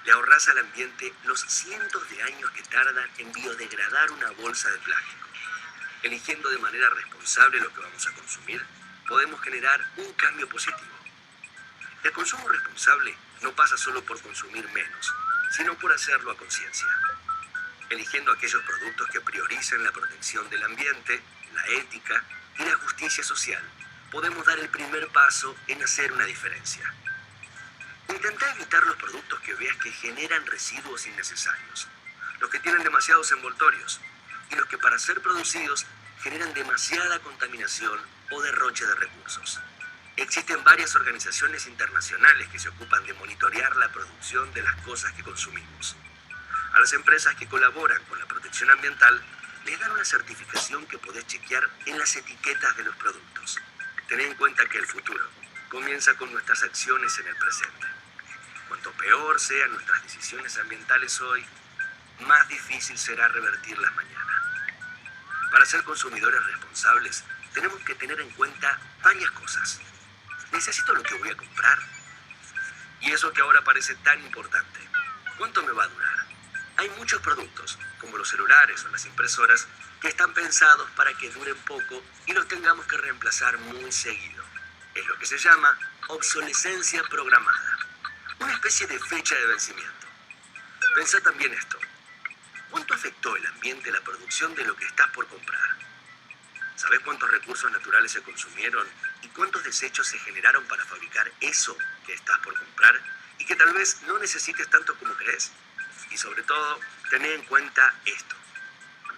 [SPEAKER 5] le ahorras al ambiente los cientos de años que tardan en biodegradar una bolsa de plástico. Eligiendo de manera responsable lo que vamos a consumir, podemos generar un cambio positivo. El consumo responsable no pasa solo por consumir menos, sino por hacerlo a conciencia. Eligiendo aquellos productos que prioricen la protección del ambiente, la ética y la justicia social, podemos dar el primer paso en hacer una diferencia. Intenta evitar los productos que veas que generan residuos innecesarios, los que tienen demasiados envoltorios y los que para ser producidos generan demasiada contaminación o derroche de recursos. Existen varias organizaciones internacionales que se ocupan de monitorear la producción de las cosas que consumimos. A las empresas que colaboran con la protección ambiental les dan una certificación que podés chequear en las etiquetas de los productos. Ten en cuenta que el futuro comienza con nuestras acciones en el presente. Cuanto peor sean nuestras decisiones ambientales hoy, más difícil será revertirlas mañana. Para ser consumidores responsables, tenemos que tener en cuenta varias cosas. ¿Necesito lo que voy a comprar? Y eso que ahora parece tan importante. ¿Cuánto me va a durar? Hay muchos productos, como los celulares o las impresoras, que están pensados para que duren poco y los tengamos que reemplazar muy seguido. Es lo que se llama obsolescencia programada, una especie de fecha de vencimiento. Pensá también esto. ¿Cuánto afectó el ambiente la producción de lo que estás por comprar? ¿Sabés cuántos recursos naturales se consumieron y cuántos desechos se generaron para fabricar eso que estás por comprar y que tal vez no necesites tanto como crees? Y sobre todo, ten en cuenta esto.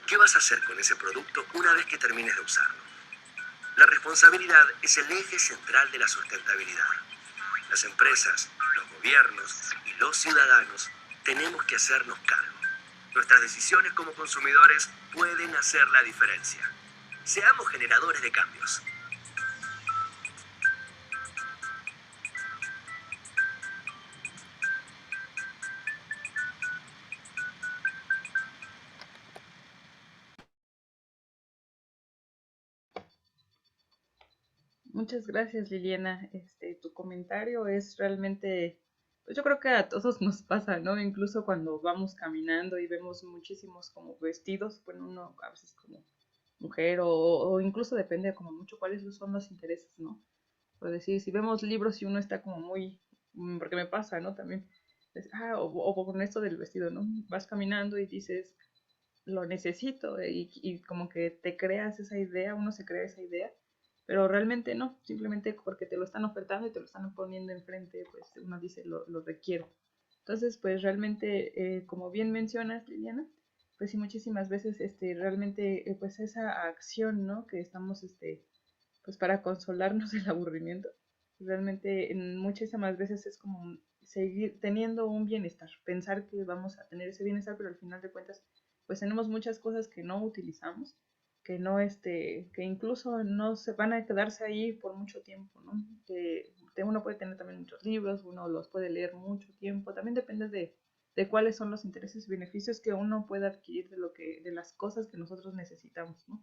[SPEAKER 5] ¿Qué vas a hacer con ese producto una vez que termines de usarlo? La responsabilidad es el eje central de la sustentabilidad. Las empresas, los gobiernos y los ciudadanos tenemos que hacernos cargo. Nuestras decisiones como consumidores pueden hacer la diferencia. Seamos generadores de cambios.
[SPEAKER 4] Muchas gracias, Liliana. Tu comentario es realmente, pues yo creo que a todos nos pasa, ¿no? Incluso cuando vamos caminando y vemos muchísimos como vestidos, bueno, uno a veces como mujer o incluso depende como mucho cuáles son los intereses, ¿no? Por decir, si vemos libros y uno está como muy, porque me pasa, ¿no? También, o con esto del vestido, ¿no? Vas caminando y dices, lo necesito y como que te creas esa idea, uno se crea esa idea, pero realmente no, simplemente porque te lo están ofertando y te lo están poniendo enfrente, pues uno dice, lo requiero. Entonces, pues realmente, como bien mencionas, Liliana, pues sí, muchísimas veces realmente, pues esa acción, ¿no? Que estamos, pues para consolarnos del aburrimiento, realmente en muchísimas veces es como seguir teniendo un bienestar, pensar que vamos a tener ese bienestar, pero al final de cuentas, pues tenemos muchas cosas que no utilizamos, que no, que incluso no se van a quedarse ahí por mucho tiempo, ¿no? Que uno puede tener también muchos libros, uno los puede leer mucho tiempo, también depende de cuáles son los intereses y beneficios que uno puede adquirir de las cosas que nosotros necesitamos, ¿no?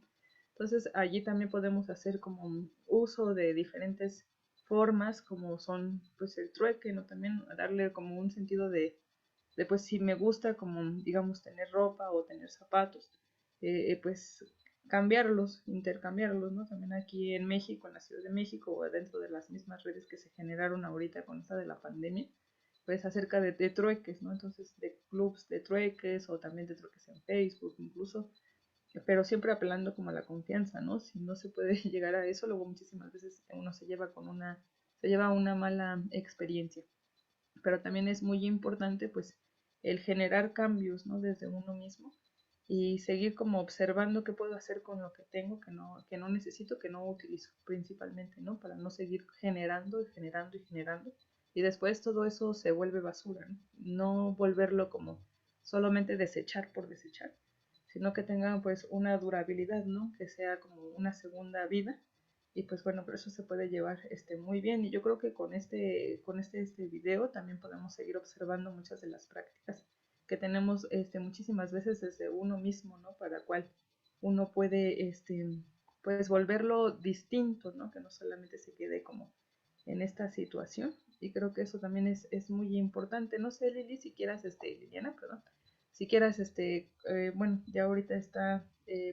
[SPEAKER 4] Entonces allí también podemos hacer como un uso de diferentes formas, como son pues el trueque, ¿no? También darle como un sentido de pues si me gusta como digamos tener ropa o tener zapatos, pues cambiarlos, intercambiarlos, ¿no? También aquí en México, en la Ciudad de México o dentro de las mismas redes que se generaron ahorita con esta de la pandemia, pues acerca de trueques, ¿no? Entonces de clubs de trueques o también de trueques en Facebook incluso, pero siempre apelando como a la confianza, ¿no? Si no se puede llegar a eso, luego muchísimas veces uno se lleva una mala experiencia. Pero también es muy importante pues el generar cambios, ¿no? Desde uno mismo y seguir como observando qué puedo hacer con lo que tengo, que no necesito, que no utilizo principalmente, ¿no? Para no seguir generando y generando y generando. Y después todo eso se vuelve basura, ¿no? No volverlo como solamente desechar por desechar, sino que tenga pues una durabilidad, ¿no? Que sea como una segunda vida. Y pues bueno, por eso se puede llevar muy bien. Y yo creo que con este video también podemos seguir observando muchas de las prácticas que tenemos muchísimas veces desde uno mismo, ¿no? Para cual uno puede pues volverlo distinto, ¿no? Que no solamente se quede como en esta situación. Y creo que eso también es muy importante. No sé, Lili, si quieras, Liliana, perdón, si quieras, bueno, ya ahorita está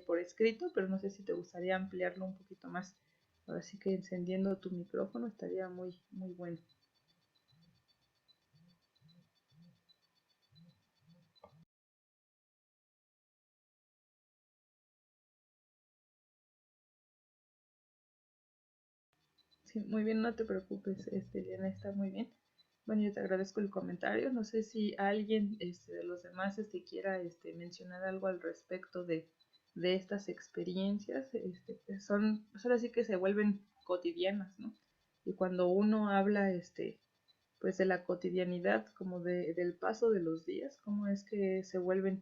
[SPEAKER 4] por escrito, pero no sé si te gustaría ampliarlo un poquito más. Ahora sí que encendiendo tu micrófono estaría muy, muy bueno. Sí, muy bien, no te preocupes, Liliana, está muy bien. Bueno, yo te agradezco el comentario. No sé si alguien de los demás quiera mencionar algo al respecto de estas experiencias. Que son, pues ahora sí que se vuelven cotidianas, ¿no? Y cuando uno habla pues de la cotidianidad, como del paso de los días, cómo es que se vuelven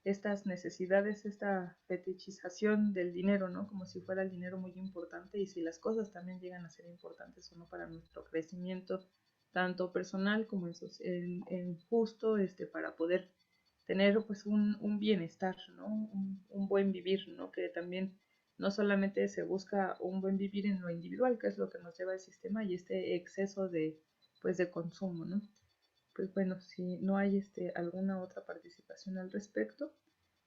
[SPEAKER 4] estas necesidades, esta fetichización del dinero, ¿no? Como si fuera el dinero muy importante y si las cosas también llegan a ser importantes o no para nuestro crecimiento, tanto personal como en justo para poder tener pues un bienestar, ¿no? Un buen vivir, ¿no? Que también no solamente se busca un buen vivir en lo individual, que es lo que nos lleva el sistema y este exceso pues de consumo, ¿no? Pues bueno, si no hay alguna otra participación al respecto,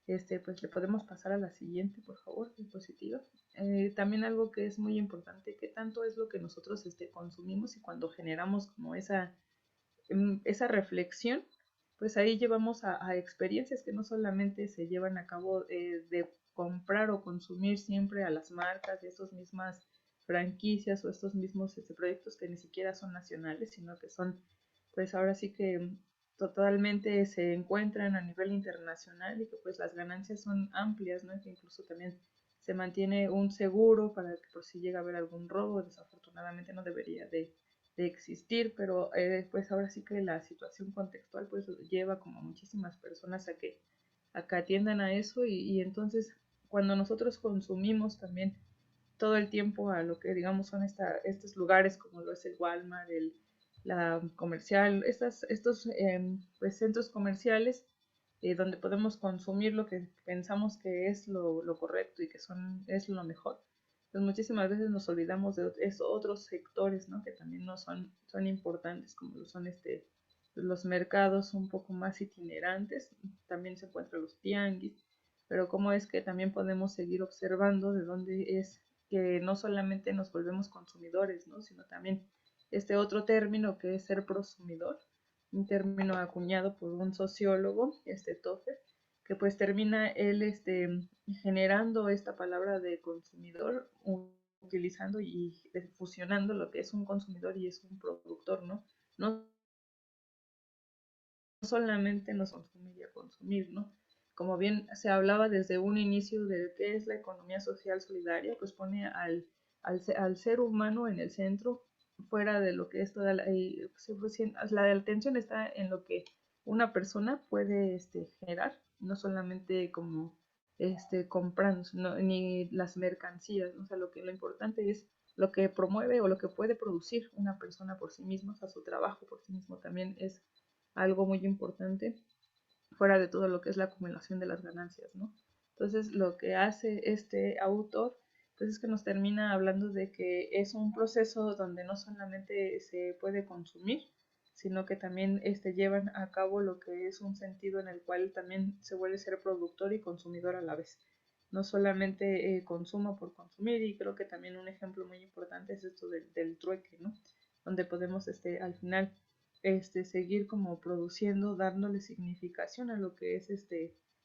[SPEAKER 4] pues le podemos pasar a la siguiente, por favor, diapositiva. También algo que es muy importante, qué tanto es lo que nosotros consumimos y cuando generamos como esa reflexión, pues ahí llevamos a experiencias que no solamente se llevan a cabo de comprar o consumir siempre a las marcas de estas mismas franquicias o estos mismos proyectos que ni siquiera son nacionales, sino que son, pues ahora sí que totalmente se encuentran a nivel internacional y que pues las ganancias son amplias, ¿no? Que incluso también se mantiene un seguro para que por si llega a haber algún robo, desafortunadamente no debería de existir, pero pues ahora sí que la situación contextual pues lleva como muchísimas personas a que atiendan a eso y entonces cuando nosotros consumimos también todo el tiempo a lo que digamos son estos lugares como lo es el Walmart, la comercial, estos pues centros comerciales donde podemos consumir lo que pensamos que es lo correcto y que es lo mejor. Pues muchísimas veces nos olvidamos de esos otros sectores, ¿no? Que también no son importantes, como lo son los mercados un poco más itinerantes, también se encuentran los tianguis, pero cómo es que también podemos seguir observando de dónde es que no solamente nos volvemos consumidores, ¿no? Sino también este otro término que es ser prosumidor, un término acuñado por un sociólogo, Tofer, que pues termina él generando esta palabra de consumidor, utilizando y fusionando lo que es un consumidor y es un productor, ¿no? No solamente nos consume y a consumir, ¿no? Como bien se hablaba desde un inicio de qué es la economía social solidaria, pues pone al ser humano en el centro, fuera de lo que es toda la atención está en lo que una persona puede generar, no solamente como comprando, ni las mercancías, ¿no? O sea, lo importante es lo que promueve o lo que puede producir una persona por sí misma, o sea, su trabajo por sí mismo también es algo muy importante, fuera de todo lo que es la acumulación de las ganancias, ¿no? Entonces, lo que hace este autor, pues es que nos termina hablando de que es un proceso donde no solamente se puede consumir, sino que también llevan a cabo lo que es un sentido en el cual también se vuelve ser productor y consumidor a la vez. No solamente consumo por consumir, y creo que también un ejemplo muy importante es esto del trueque, ¿no? Donde podemos al final seguir como produciendo, dándole significación a lo que es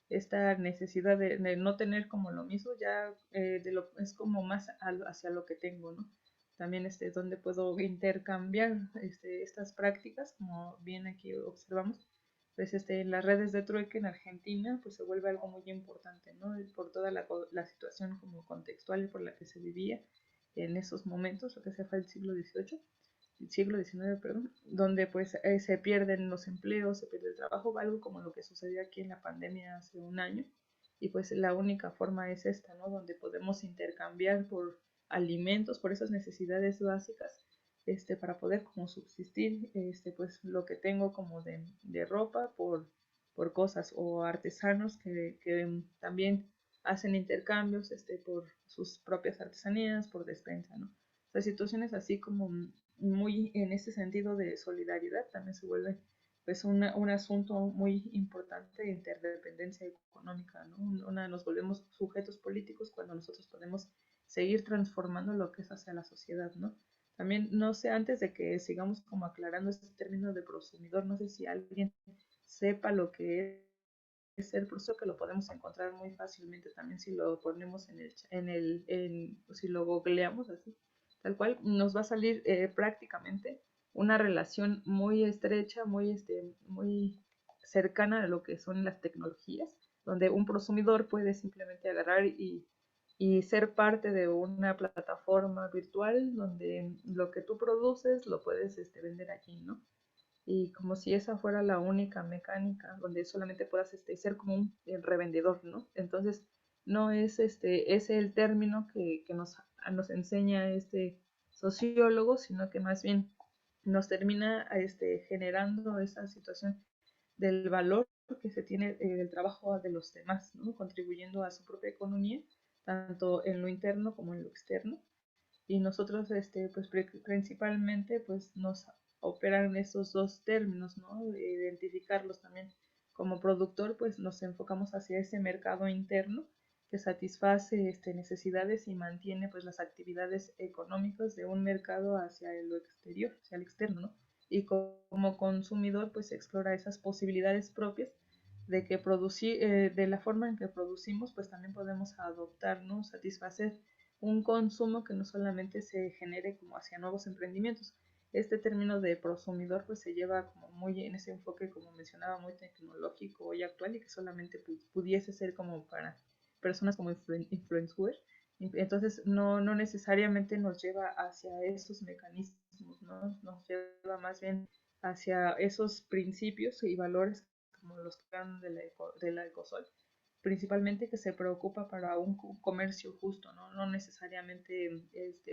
[SPEAKER 4] esta necesidad de no tener como lo mismo, ya es como más hacia lo que tengo, ¿no? También donde puedo intercambiar estas prácticas, como bien aquí observamos, pues en las redes de trueque en Argentina, pues se vuelve algo muy importante, ¿no? Por toda la situación como contextual por la que se vivía en esos momentos, lo que se fue el siglo XIX, perdón, donde pues se pierden los empleos, se pierde el trabajo, algo como lo que sucedió aquí en la pandemia hace un año, y pues la única forma es esta, ¿no? Donde podemos intercambiar por alimentos, por esas necesidades básicas, para poder como subsistir, pues lo que tengo como de ropa por cosas, o artesanos que también hacen intercambios, por sus propias artesanías, por despensa, ¿no? O sea, situaciones así como muy en ese sentido de solidaridad también se vuelve pues un asunto muy importante de interdependencia económica, ¿no? Nos volvemos sujetos políticos cuando nosotros podemos seguir transformando lo que es hacia la sociedad, ¿no? También, no sé, antes de que sigamos como aclarando este término de prosumidor, no sé si alguien sepa lo que es ser prosumidor, que lo podemos encontrar muy fácilmente también si lo ponemos si lo googleamos así, tal cual, nos va a salir prácticamente una relación muy estrecha, muy cercana a lo que son las tecnologías, donde un prosumidor puede simplemente agarrar y ser parte de una plataforma virtual donde lo que tú produces lo puedes vender allí, ¿no? Y como si esa fuera la única mecánica donde solamente puedas ser como un revendedor, ¿no? Entonces, no es es el término que nos enseña este sociólogo, sino que más bien nos termina generando esa situación del valor que se tiene del trabajo de los demás, ¿no? Contribuyendo a su propia economía, tanto en lo interno como en lo externo, y nosotros pues principalmente pues nos operan estos dos términos, ¿no? De identificarlos también como productor, pues nos enfocamos hacia ese mercado interno que satisface necesidades y mantiene pues las actividades económicas de un mercado hacia lo exterior, hacia el externo, ¿no? Y como consumidor pues explora esas posibilidades propias de que producir, de la forma en que producimos, pues también podemos adoptar, ¿no? Satisfacer un consumo que no solamente se genere como hacia nuevos emprendimientos. Este término de prosumidor pues se lleva como muy en ese enfoque, como mencionaba, muy tecnológico y actual, y que solamente pudiese ser como para personas como influencers. Entonces no necesariamente nos lleva hacia esos mecanismos, ¿no? Nos lleva más bien hacia esos principios y valores como los que dan de la Ecosol, principalmente que se preocupa para un comercio justo, ¿no? No necesariamente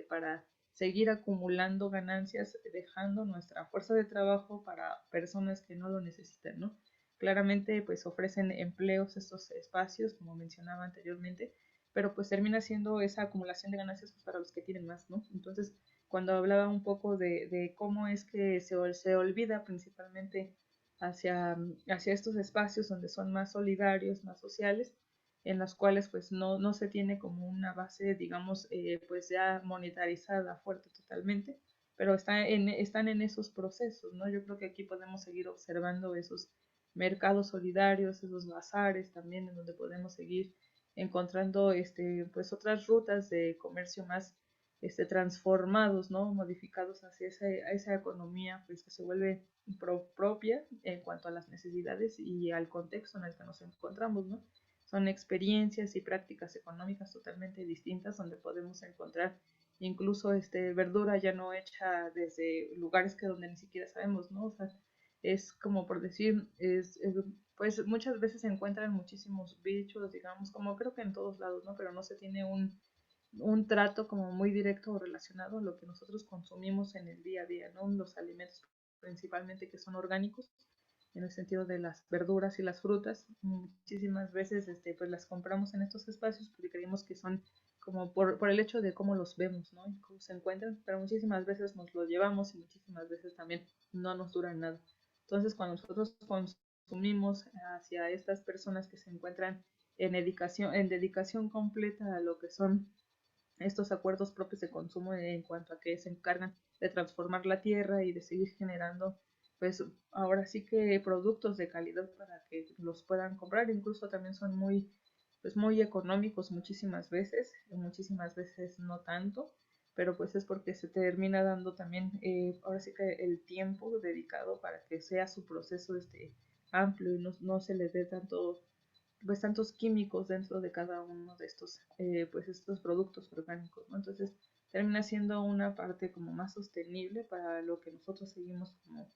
[SPEAKER 4] para seguir acumulando ganancias, dejando nuestra fuerza de trabajo para personas que no lo necesitan, ¿no? Claramente pues ofrecen empleos estos espacios, como mencionaba anteriormente, pero pues termina siendo esa acumulación de ganancias pues, para los que tienen más, ¿no? Entonces, cuando hablaba un poco de cómo es que se olvida principalmente hacia estos espacios donde son más solidarios, más sociales, en los cuales pues no se tiene como una base, digamos, pues ya monetarizada fuerte totalmente, pero están en esos procesos, ¿no? Yo creo que aquí podemos seguir observando esos mercados solidarios, esos bazares también, en donde podemos seguir encontrando pues otras rutas de comercio más transformados, ¿no? Modificados hacia esa economía pues, que se vuelve propia en cuanto a las necesidades y al contexto en el que nos encontramos, ¿no? Son experiencias y prácticas económicas totalmente distintas donde podemos encontrar incluso verdura ya no hecha desde lugares que donde ni siquiera sabemos, ¿no? O sea, es como por decir, pues muchas veces se encuentran muchísimos bichos, digamos, como creo que en todos lados, ¿no? Pero no se tiene un trato como muy directo o relacionado a lo que nosotros consumimos en el día a día, ¿no? Los alimentos principalmente que son orgánicos, en el sentido de las verduras y las frutas, muchísimas veces pues las compramos en estos espacios porque creemos que son como por el hecho de cómo los vemos, ¿no? Y cómo se encuentran, pero muchísimas veces nos lo llevamos y muchísimas veces también no nos duran nada. Entonces, cuando nosotros consumimos hacia estas personas que se encuentran en dedicación completa a lo que son estos acuerdos propios de consumo en cuanto a que se encargan de transformar la tierra y de seguir generando, pues ahora sí que productos de calidad para que los puedan comprar, incluso también son pues muy económicos muchísimas veces no tanto, pero pues es porque se termina dando también, ahora sí que el tiempo dedicado para que sea su proceso amplio y no se le dé pues tantos químicos dentro de cada uno de pues estos productos orgánicos, ¿no? Entonces termina siendo una parte como más sostenible para lo que nosotros seguimos como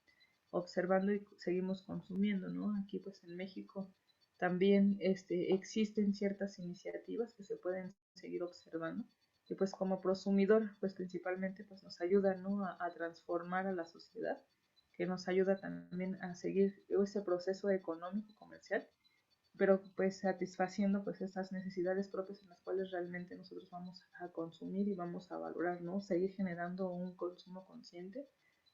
[SPEAKER 4] observando y seguimos consumiendo, ¿no? Aquí pues en México también existen ciertas iniciativas que se pueden seguir observando y pues como prosumidor pues principalmente pues nos ayudan, ¿no? a transformar a la sociedad, que nos ayuda también a seguir ese proceso económico comercial, pero pues satisfaciendo pues estas necesidades propias en las cuales realmente nosotros vamos a consumir y vamos a valorar, ¿no? Seguir generando un consumo consciente.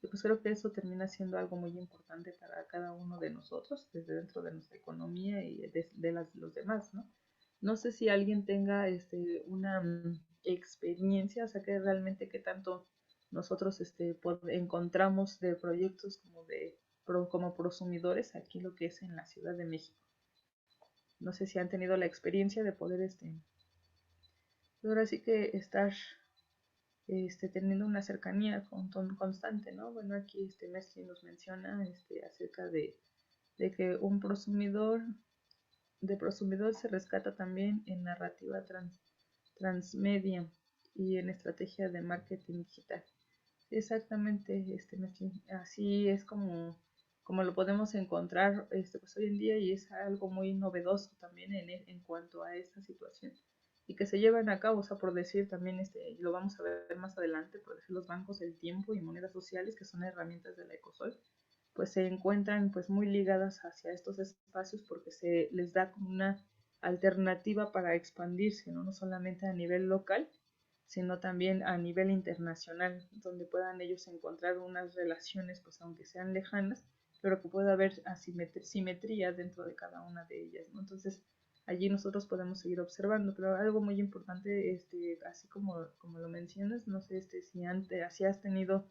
[SPEAKER 4] Y pues creo que eso termina siendo algo muy importante para cada uno de nosotros, desde dentro de nuestra economía y de los demás, ¿no? No sé si alguien tenga una experiencia, o sea, que realmente qué tanto nosotros encontramos de proyectos como prosumidores aquí lo que es en la Ciudad de México. No sé si han tenido la experiencia de poder, ahora sí que estar, teniendo una cercanía constante, ¿no? Bueno, aquí Messi nos menciona, acerca de que de prosumidor se rescata también en narrativa transmedia y en estrategia de marketing digital. Exactamente, Messi, así es como lo podemos encontrar pues hoy en día, y es algo muy novedoso también en cuanto a esta situación y que se llevan a cabo, o sea, por decir también, lo vamos a ver más adelante, por decir los bancos del tiempo y monedas sociales, que son herramientas de la Ecosol, pues se encuentran pues muy ligadas hacia estos espacios porque se les da como una alternativa para expandirse, ¿no? No solamente a nivel local, sino también a nivel internacional, donde puedan ellos encontrar unas relaciones, pues aunque sean lejanas, pero que pueda haber simetría dentro de cada una de ellas, ¿no? Entonces, allí nosotros podemos seguir observando, pero algo muy importante, así como lo mencionas, no sé si has tenido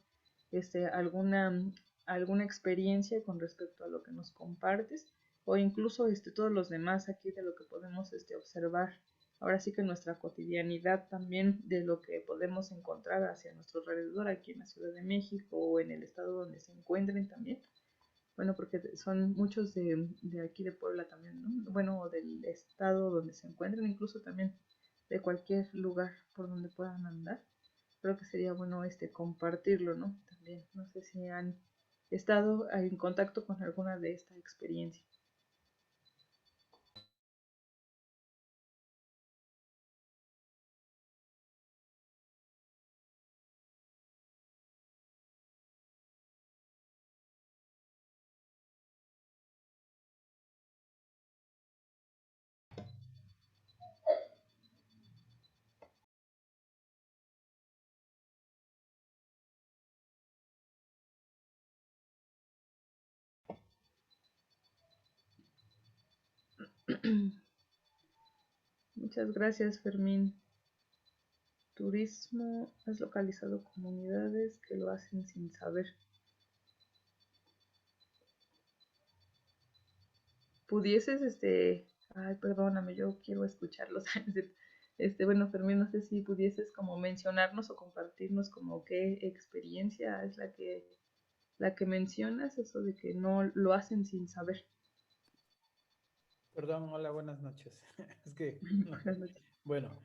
[SPEAKER 4] alguna experiencia con respecto a lo que nos compartes, o incluso todos los demás aquí de lo que podemos observar ahora sí que nuestra cotidianidad también, de lo que podemos encontrar hacia nuestro alrededor aquí en la Ciudad de México o en el estado donde se encuentren también. Bueno, porque son muchos de aquí de Puebla también, ¿no? Bueno, o del estado donde se encuentren, incluso también de cualquier lugar por donde puedan andar. Creo que sería bueno compartirlo, ¿no? También, no sé si han estado en contacto con alguna de esta experiencia. Muchas gracias, Fermín. Turismo, has localizado comunidades que lo hacen sin saber. Pudieses, ay, perdóname, yo quiero escucharlos. Bueno, Fermín, no sé si pudieses como mencionarnos o compartirnos como qué experiencia es la que mencionas, eso de que no lo hacen sin saber.
[SPEAKER 6] Perdón, hola, buenas noches. Es que,
[SPEAKER 4] Buenas noches.
[SPEAKER 6] bueno,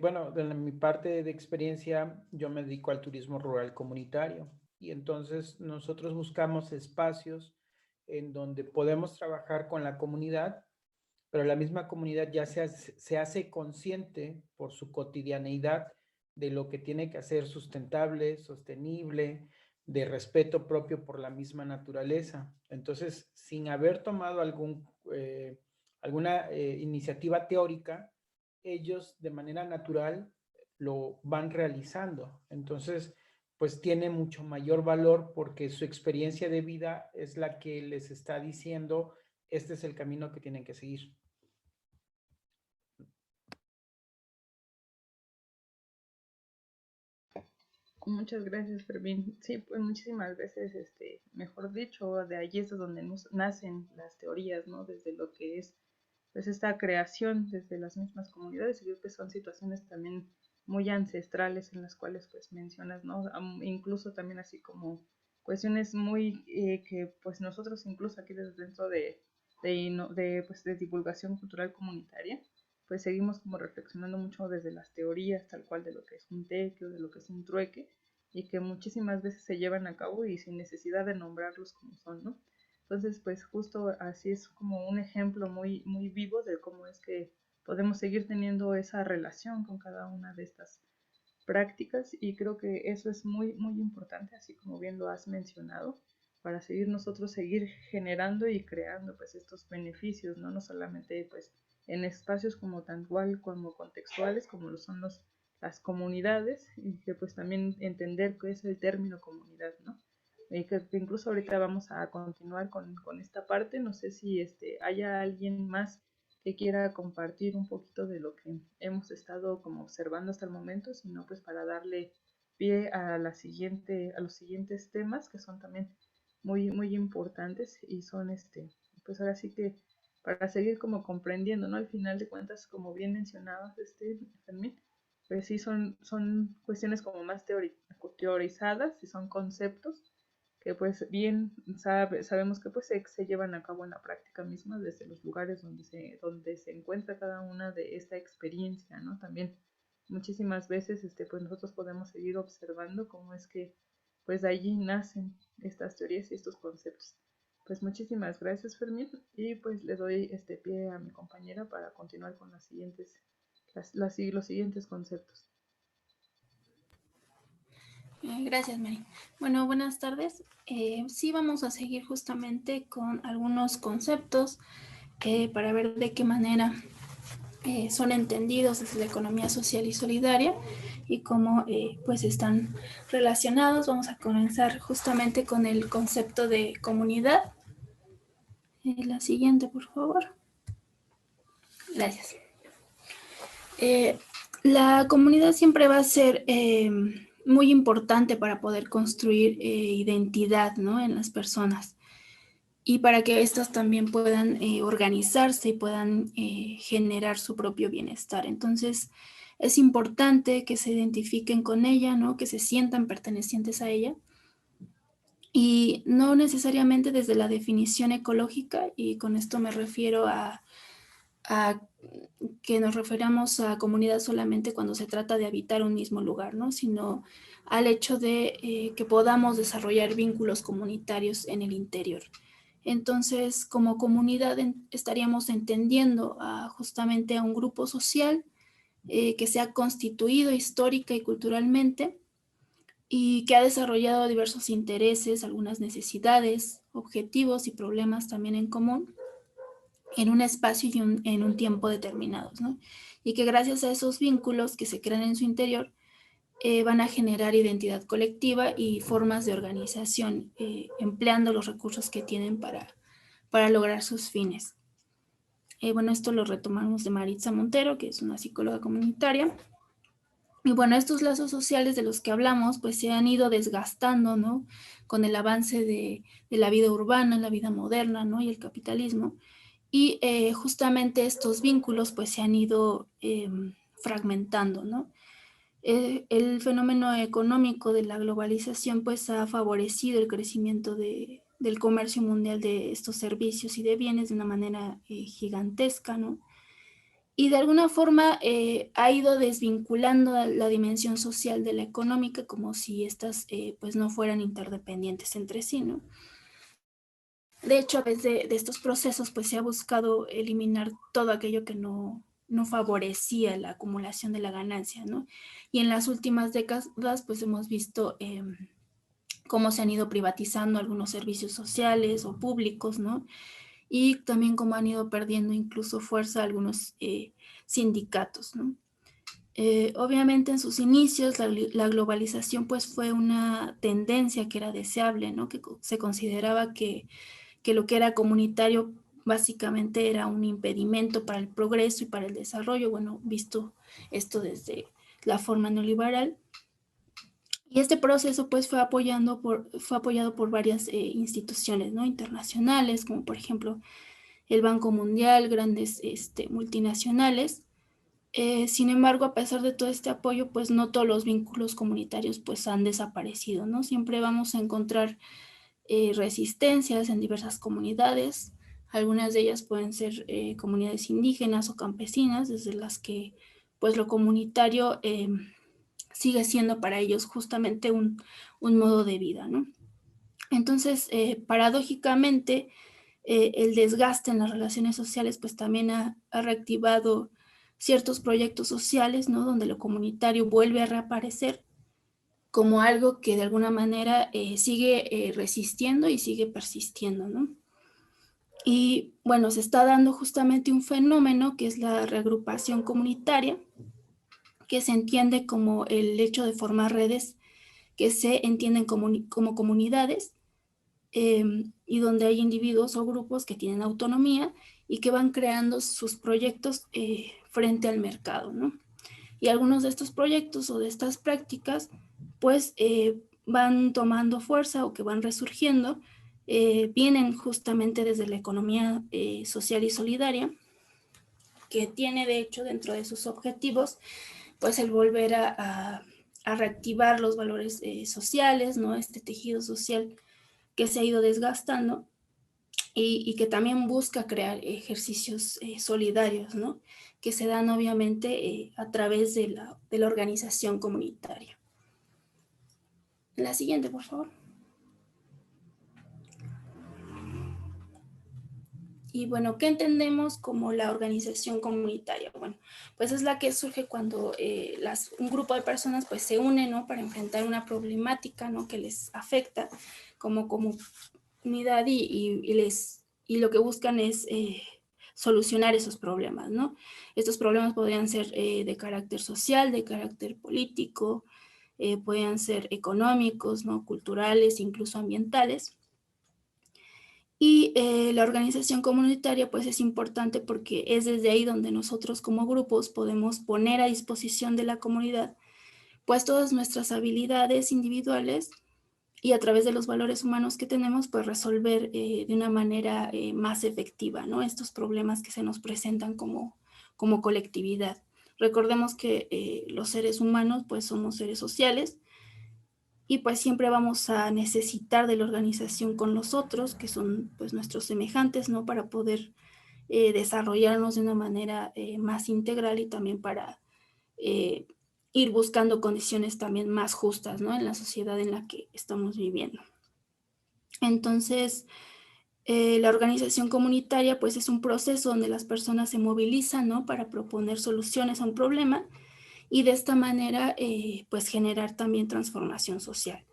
[SPEAKER 6] bueno, de mi parte de experiencia, yo me dedico al turismo rural comunitario. y entonces nosotros buscamos espacios en donde podemos trabajar con la comunidad, pero la misma comunidad ya se hace consciente por su cotidianeidad de lo que tiene que hacer sustentable, sostenible, de respeto propio por la misma naturaleza. Entonces, sin haber tomado alguna iniciativa teórica, ellos de manera natural lo van realizando. Entonces, pues tiene mucho mayor valor porque su experiencia de vida es la que les está diciendo, este es el camino que tienen que seguir.
[SPEAKER 4] Muchas gracias, Fermín. Sí, pues muchísimas veces, mejor dicho, de allí es donde nacen las teorías, ¿no? Desde lo que es, pues, esta creación desde las mismas comunidades. Y creo que son situaciones también muy ancestrales en las cuales, pues, mencionas, ¿no? Incluso también así como cuestiones muy que, pues, nosotros incluso aquí desde dentro pues, de divulgación cultural comunitaria, pues seguimos como reflexionando mucho desde las teorías, tal cual de lo que es un teque o de lo que es un trueque, y que muchísimas veces se llevan a cabo y sin necesidad de nombrarlos como son, ¿no? Entonces, pues justo así es como un ejemplo muy, muy vivo de cómo es que podemos seguir teniendo esa relación con cada una de estas prácticas, y creo que eso es muy, muy importante, así como bien lo has mencionado, para seguir generando y creando pues estos beneficios, ¿no? No solamente pues en espacios como tan cual como contextuales como lo son las comunidades, y que pues también entender qué es el término comunidad, ¿no? Y que incluso ahorita vamos a continuar con esta parte. No sé si haya alguien más que quiera compartir un poquito de lo que hemos estado como observando hasta el momento, sino pues para darle pie a los siguientes temas que son también muy, muy importantes, y son pues ahora sí que para seguir como comprendiendo, ¿no? Al final de cuentas, como bien mencionabas, Fermín, pues sí son cuestiones como más teorizadas y son conceptos que pues bien sabemos que pues se llevan a cabo en la práctica misma desde los lugares donde se encuentra cada una de esta experiencia, ¿no? También muchísimas veces pues nosotros podemos seguir observando cómo es que pues de allí nacen estas teorías y estos conceptos. Pues muchísimas gracias, Fermín, y pues le doy pie a mi compañera para continuar con los siguientes conceptos.
[SPEAKER 7] Gracias, Mary. Bueno, buenas tardes. Sí, vamos a seguir justamente con algunos conceptos para ver de qué manera son entendidos desde la economía social y solidaria y cómo pues están relacionados. Vamos a comenzar justamente con el concepto de comunidad. La siguiente, por favor. Gracias. La comunidad siempre va a ser muy importante para poder construir identidad, ¿no? En las personas, y para que éstas también puedan organizarse y puedan generar su propio bienestar. Entonces, es importante que se identifiquen con ella, ¿no? Que se sientan pertenecientes a ella, y no necesariamente desde la definición ecológica, y con esto me refiero a que nos referamos a comunidad solamente cuando se trata de habitar un mismo lugar, ¿no? Sino al hecho de que podamos desarrollar vínculos comunitarios en el interior. Entonces, como comunidad estaríamos entendiendo justamente a un grupo social que se ha constituido histórica y culturalmente y que ha desarrollado diversos intereses, algunas necesidades, objetivos y problemas también en común, en un espacio y en un tiempo determinados, ¿no? Y que gracias a esos vínculos que se crean en su interior van a generar identidad colectiva y formas de organización, empleando los recursos que tienen para lograr sus fines. Bueno, esto lo retomamos de Maritza Montero, que es una psicóloga comunitaria. Y bueno, estos lazos sociales de los que hablamos, pues se han ido desgastando, ¿no? Con el avance de la vida urbana, la vida moderna, ¿no? Y el capitalismo. Y justamente estos vínculos pues se han ido fragmentando, ¿no? El fenómeno económico de la globalización pues ha favorecido el crecimiento del comercio mundial de estos servicios y de bienes de una manera gigantesca, ¿no? y de alguna forma ha ido desvinculando la dimensión social de la económica como si estas pues no fueran interdependientes entre sí, ¿no? De hecho, a través de estos procesos pues se ha buscado eliminar todo aquello que no favorecía la acumulación de la ganancia, ¿no? Y en las últimas décadas pues hemos visto cómo se han ido privatizando algunos servicios sociales o públicos, ¿no? Y también cómo han ido perdiendo incluso fuerza algunos sindicatos, ¿no? Obviamente en sus inicios la globalización pues fue una tendencia que era deseable, ¿no? Que se consideraba que lo que era comunitario básicamente era un impedimento para el progreso y para el desarrollo, bueno, visto esto desde la forma neoliberal. Y este proceso pues fue apoyado por varias instituciones, ¿no? Internacionales, como por ejemplo el Banco Mundial, grandes multinacionales. Sin embargo, a pesar de todo este apoyo, pues no todos los vínculos comunitarios pues han desaparecido, ¿no? Siempre vamos a encontrar resistencias en diversas comunidades. Algunas de ellas pueden ser comunidades indígenas o campesinas, desde las que pues lo comunitario sigue siendo para ellos justamente un modo de vida, ¿no? Entonces, paradójicamente, el desgaste en las relaciones sociales pues también ha reactivado ciertos proyectos sociales, ¿no? Donde lo comunitario vuelve a reaparecer como algo que de alguna manera sigue resistiendo y sigue persistiendo, ¿no? Y bueno, se está dando justamente un fenómeno que es la reagrupación comunitaria, que se entiende como el hecho de formar redes que se entienden como comunidades y donde hay individuos o grupos que tienen autonomía y que van creando sus proyectos frente al mercado, ¿no? Y algunos de estos proyectos o de estas prácticas pues van tomando fuerza o que van resurgiendo, vienen justamente desde la economía social y solidaria, que tiene de hecho dentro de sus objetivos pues el volver a reactivar los valores sociales, ¿no? Este tejido social que se ha ido desgastando y que también busca crear ejercicios solidarios, ¿no? Que se dan obviamente a través de la organización comunitaria. La siguiente, por favor. Y bueno, ¿qué entendemos como la organización comunitaria? Bueno, pues es la que surge cuando un grupo de personas pues se unen, ¿no? Para enfrentar una problemática, ¿no? Que les afecta como comunidad y lo que buscan es solucionar esos problemas, ¿no? Estos problemas podrían ser de carácter social, de carácter político, podrían ser económicos, ¿no? Culturales, incluso ambientales. Y la organización comunitaria pues es importante porque es desde ahí donde nosotros como grupos podemos poner a disposición de la comunidad pues todas nuestras habilidades individuales y a través de los valores humanos que tenemos pues resolver de una manera más efectiva, ¿no? Estos problemas que se nos presentan como colectividad. Recordemos que los seres humanos pues somos seres sociales y pues siempre vamos a necesitar de la organización con los otros, que son pues nuestros semejantes, ¿no? Para poder desarrollarnos de una manera más integral y también para ir buscando condiciones también más justas, ¿no? En la sociedad en la que estamos viviendo. Entonces, la organización comunitaria pues es un proceso donde las personas se movilizan, ¿no? Para proponer soluciones a un problema y de esta manera pues generar también transformación social.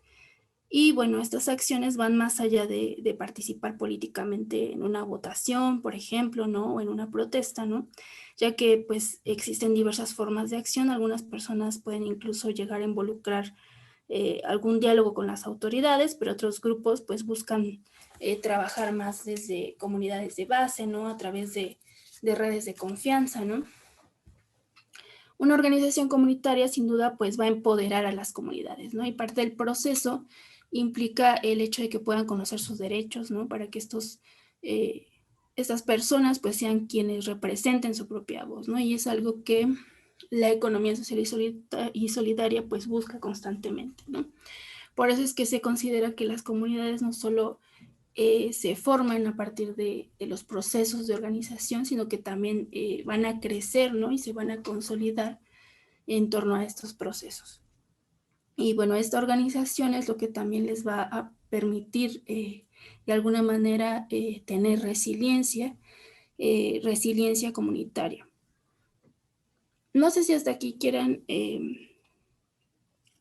[SPEAKER 7] Y bueno, estas acciones van más allá de participar políticamente en una votación, por ejemplo, ¿no? O en una protesta, ¿no? Ya que pues existen diversas formas de acción. Algunas personas pueden incluso llegar a involucrar algún diálogo con las autoridades, pero otros grupos pues buscan trabajar más desde comunidades de base, ¿no? A través de redes de confianza, ¿no? Una organización comunitaria sin duda pues va a empoderar a las comunidades, ¿no? Y parte del proceso implica el hecho de que puedan conocer sus derechos, ¿no? Para que estas personas pues sean quienes representen su propia voz, ¿no? Y es algo que la economía social y solidaria pues busca constantemente, ¿no? Por eso es que se considera que las comunidades no solo se forman a partir de los procesos de organización, sino que también van a crecer, ¿no? Y se van a consolidar en torno a estos procesos. Y bueno, esta organización es lo que también les va a permitir de alguna manera tener resiliencia comunitaria. No sé si hasta aquí quieran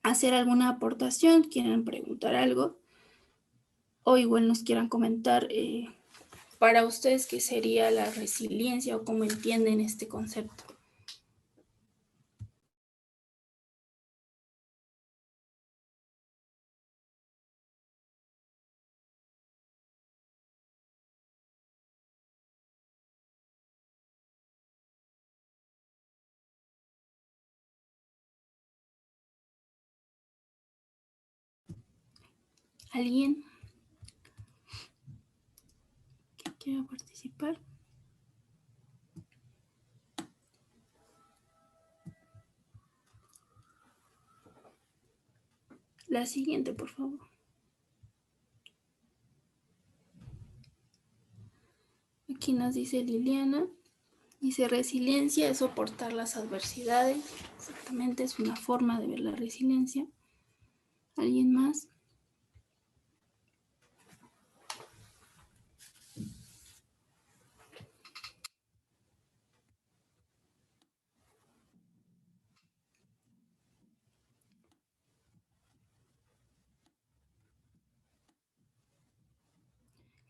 [SPEAKER 7] hacer alguna aportación, quieran preguntar algo, o igual nos quieran comentar para ustedes qué sería la resiliencia o cómo entienden este concepto. ¿Alguien que quiera participar? La siguiente, por favor. Aquí nos dice Liliana, dice resiliencia es soportar las adversidades. Exactamente, es una forma de ver la resiliencia. ¿Alguien más?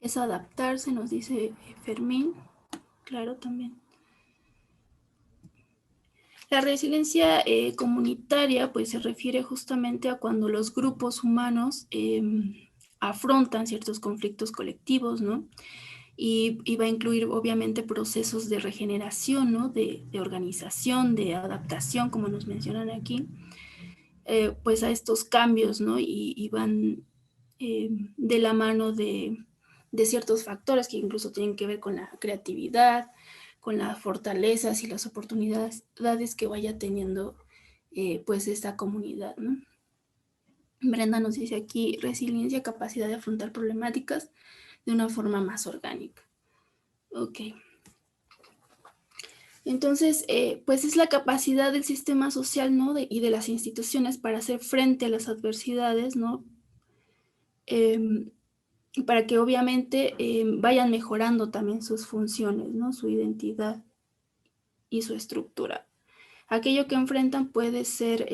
[SPEAKER 7] Es adaptarse, nos dice Fermín. Claro, también. La resiliencia comunitaria pues se refiere justamente a cuando los grupos humanos afrontan ciertos conflictos colectivos, ¿no? Y va a incluir obviamente procesos de regeneración, ¿no? De organización, de adaptación, como nos mencionan aquí, pues a estos cambios, ¿no? Y van de la mano de ciertos factores que incluso tienen que ver con la creatividad, con las fortalezas y las oportunidades que vaya teniendo pues esta comunidad, ¿no? Brenda nos dice aquí, resiliencia, capacidad de afrontar problemáticas de una forma más orgánica. Ok. Entonces, pues es la capacidad del sistema social, ¿no? Y de las instituciones para hacer frente a las adversidades, ¿no? Para que obviamente vayan mejorando también sus funciones, ¿no? Su identidad y su estructura. Aquello que enfrentan puede ser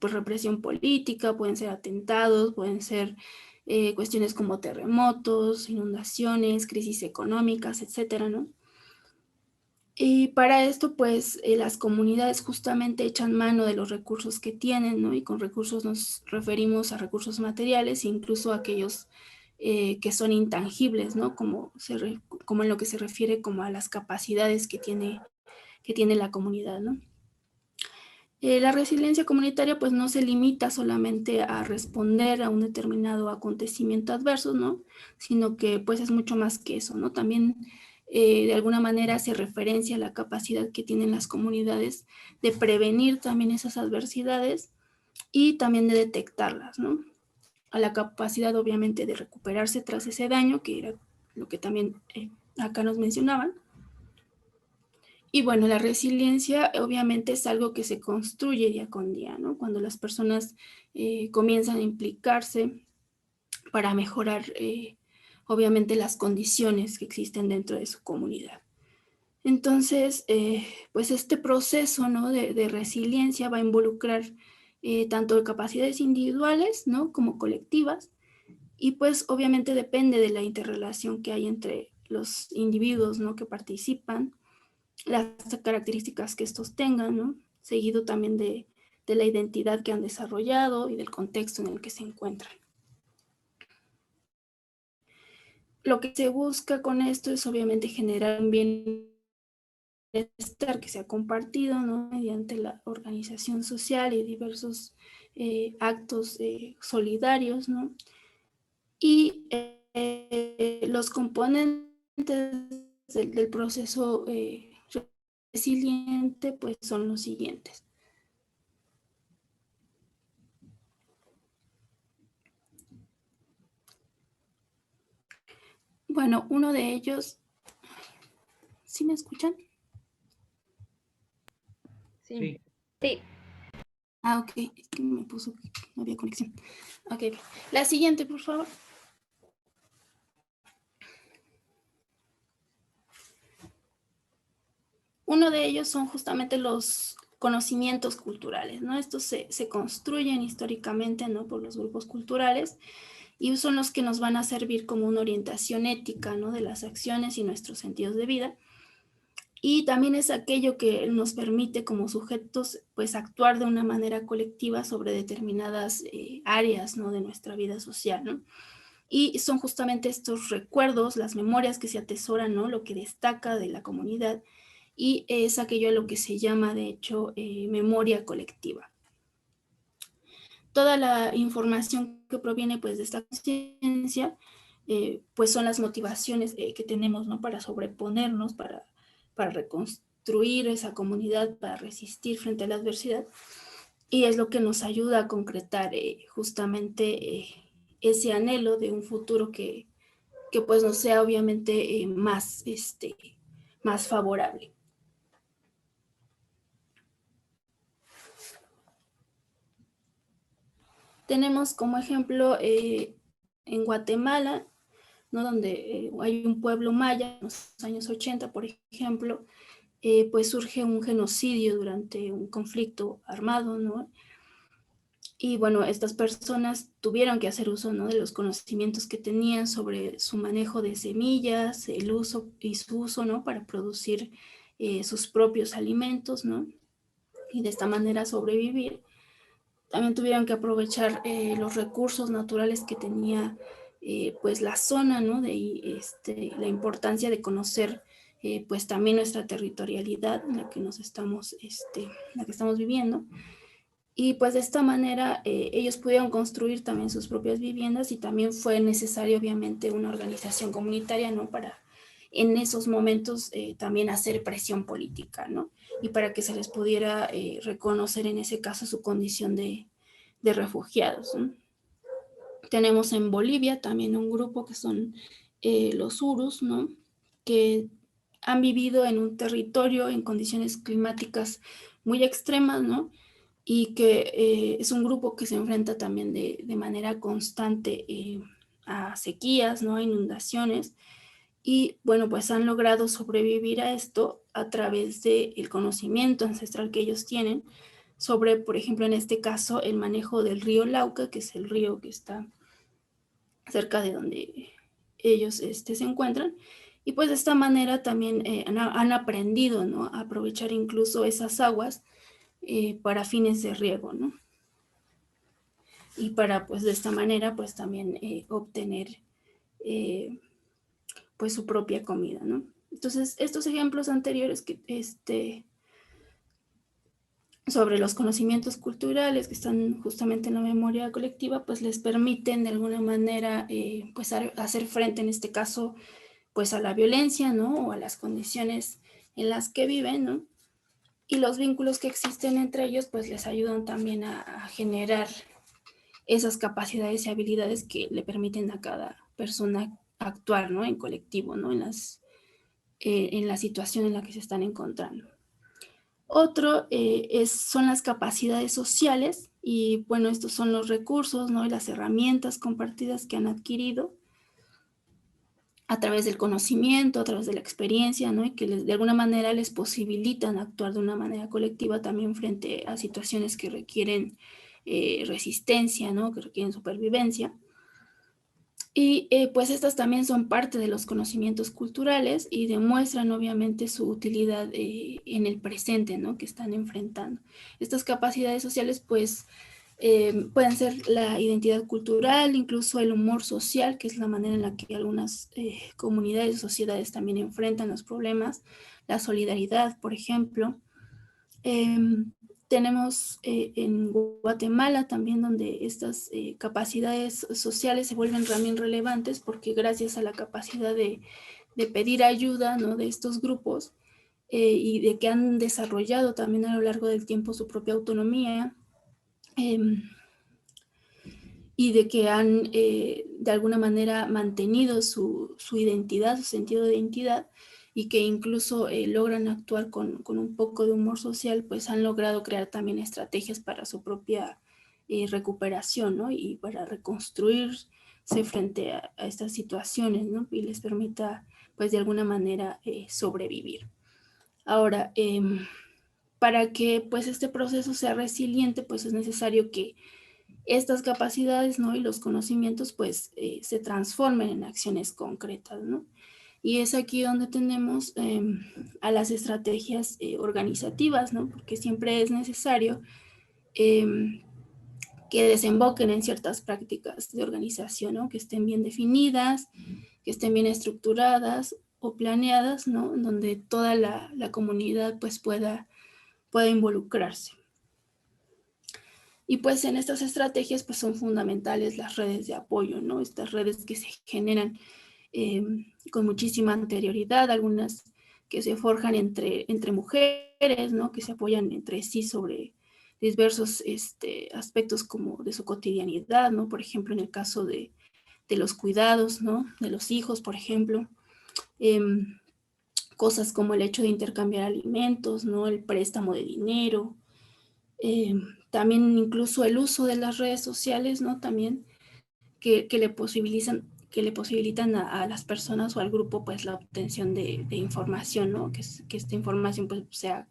[SPEAKER 7] pues represión política, pueden ser atentados, pueden ser cuestiones como terremotos, inundaciones, crisis económicas, etcétera, ¿no? Y para esto, pues, las comunidades justamente echan mano de los recursos que tienen, ¿no? Y con recursos nos referimos a recursos materiales, incluso aquellos que son intangibles, ¿no? Como en lo que se refiere como a las capacidades que tiene la comunidad, ¿no? La resiliencia comunitaria, pues, no se limita solamente a responder a un determinado acontecimiento adverso, ¿no? Sino que, pues, es mucho más que eso, ¿no? También de alguna manera se referencia a la capacidad que tienen las comunidades de prevenir también esas adversidades y también de detectarlas, ¿no? A la capacidad obviamente de recuperarse tras ese daño, que era lo que también acá nos mencionaban. Y bueno, la resiliencia obviamente es algo que se construye día con día, ¿no? Cuando las personas comienzan a implicarse para mejorar obviamente las condiciones que existen dentro de su comunidad. Entonces, pues este proceso, ¿no? de resiliencia va a involucrar tanto capacidades individuales, ¿no? Como colectivas, y pues obviamente depende de la interrelación que hay entre los individuos, ¿no? Que participan, las características que estos tengan, ¿no? Seguido también de la identidad que han desarrollado y del contexto en el que se encuentran. Lo que se busca con esto es obviamente generar un bienestar que sea compartido, ¿no? Mediante la organización social y diversos actos solidarios, ¿no? Y los componentes del proceso resiliente pues son los siguientes. Bueno, uno de ellos, ¿sí me escuchan?
[SPEAKER 4] Sí.
[SPEAKER 6] Sí.
[SPEAKER 1] Sí,
[SPEAKER 7] Ah, ok, es que me puso que no había conexión. Ok, la siguiente, por favor. Uno de ellos son justamente los conocimientos culturales, ¿no? Estos se construyen históricamente, ¿no? Por los grupos culturales y son los que nos van a servir como una orientación ética, ¿no? De las acciones y nuestros sentidos de vida. Y también es aquello que nos permite como sujetos, pues, actuar de una manera colectiva sobre determinadas áreas, ¿no? De nuestra vida social, ¿no? Y son justamente estos recuerdos, las memorias que se atesoran, ¿no? Lo que destaca de la comunidad y es aquello a lo que se llama, de hecho, memoria colectiva. Toda la información que proviene, pues, de esta conciencia, pues son las motivaciones que tenemos, ¿no? Para sobreponernos, para reconstruir esa comunidad, para resistir frente a la adversidad. Y es lo que nos ayuda a concretar justamente ese anhelo de un futuro que pues nos sea obviamente más favorable. Tenemos como ejemplo en Guatemala, ¿no? Donde hay un pueblo maya, en los años 80, por ejemplo, pues surge un genocidio durante un conflicto armado, ¿no? Y bueno, estas personas tuvieron que hacer uso, ¿no? De los conocimientos que tenían sobre su manejo de semillas, el uso y su uso, ¿no? Para producir sus propios alimentos, ¿no? Y de esta manera sobrevivir. También tuvieron que aprovechar los recursos naturales que tenía pues la zona, ¿no? La importancia de conocer pues también nuestra territorialidad en la que la que estamos viviendo. Y pues de esta manera ellos pudieron construir también sus propias viviendas y también fue necesario obviamente una organización comunitaria, ¿no? Para en esos momentos también hacer presión política, ¿no? Y para que se les pudiera reconocer en ese caso su condición de refugiados, ¿no? Tenemos en Bolivia también un grupo que son los Urus, ¿no? Que han vivido en un territorio en condiciones climáticas muy extremas, ¿no? Y que es un grupo que se enfrenta también de manera constante a sequías, ¿no? A inundaciones. Y bueno, pues han logrado sobrevivir a esto a través del conocimiento ancestral que ellos tienen sobre, por ejemplo, en este caso, el manejo del río Lauca, que es el río que está cerca de donde ellos se encuentran. Y pues de esta manera también han aprendido, ¿no? A aprovechar incluso esas aguas para fines de riego, ¿no? Y para pues de esta manera pues también obtener pues su propia comida, ¿no? Entonces estos ejemplos anteriores que sobre los conocimientos culturales que están justamente en la memoria colectiva, pues les permiten de alguna manera pues hacer frente en este caso pues a la violencia, ¿no? O a las condiciones en las que viven, ¿no? Y los vínculos que existen entre ellos pues les ayudan también a generar esas capacidades y habilidades que le permiten a cada persona actuar, ¿no? En colectivo, ¿no? En la situación en la que se están encontrando. Otro son las capacidades sociales y bueno, estos son los recursos, ¿no? Y las herramientas compartidas que han adquirido a través del conocimiento, a través de la experiencia, ¿no? Y que de alguna manera les posibilitan actuar de una manera colectiva también frente a situaciones que requieren resistencia, ¿no? Que requieren supervivencia. Y pues estas también son parte de los conocimientos culturales y demuestran obviamente su utilidad en el presente, ¿no? Que están enfrentando. Estas capacidades sociales pues pueden ser la identidad cultural, incluso el humor social, que es la manera en la que algunas comunidades y sociedades también enfrentan los problemas, la solidaridad, por ejemplo. Tenemos en Guatemala también donde estas capacidades sociales se vuelven también relevantes porque gracias a la capacidad de pedir ayuda, ¿no? De estos grupos y de que han desarrollado también a lo largo del tiempo su propia autonomía y de que han de alguna manera mantenido su identidad, su sentido de identidad, y que incluso logran actuar con un poco de humor social, pues han logrado crear también estrategias para su propia recuperación, ¿no? Y para reconstruirse frente a estas situaciones, ¿no? Y les permita, pues de alguna manera, sobrevivir. Ahora, para que pues este proceso sea resiliente, pues es necesario que estas capacidades, ¿no? Y los conocimientos pues se transformen en acciones concretas, ¿no? Y es aquí donde tenemos a las estrategias organizativas, ¿no? Porque siempre es necesario que desemboquen en ciertas prácticas de organización, ¿no? Que estén bien definidas, que estén bien estructuradas o planeadas, ¿no? En donde toda la comunidad pues pueda involucrarse. Y pues en estas estrategias pues son fundamentales las redes de apoyo, ¿no? Estas redes que se generan con muchísima anterioridad, algunas que se forjan entre mujeres, ¿no? Que se apoyan entre sí sobre diversos aspectos como de su cotidianidad, ¿no? Por ejemplo, en el caso de los cuidados, ¿no? De los hijos, por ejemplo. Cosas como el hecho de intercambiar alimentos, ¿no? El préstamo de dinero. También incluso el uso de las redes sociales, ¿no? También que le posibilitan a las personas o al grupo pues la obtención de información, ¿no? Que esta información pues sea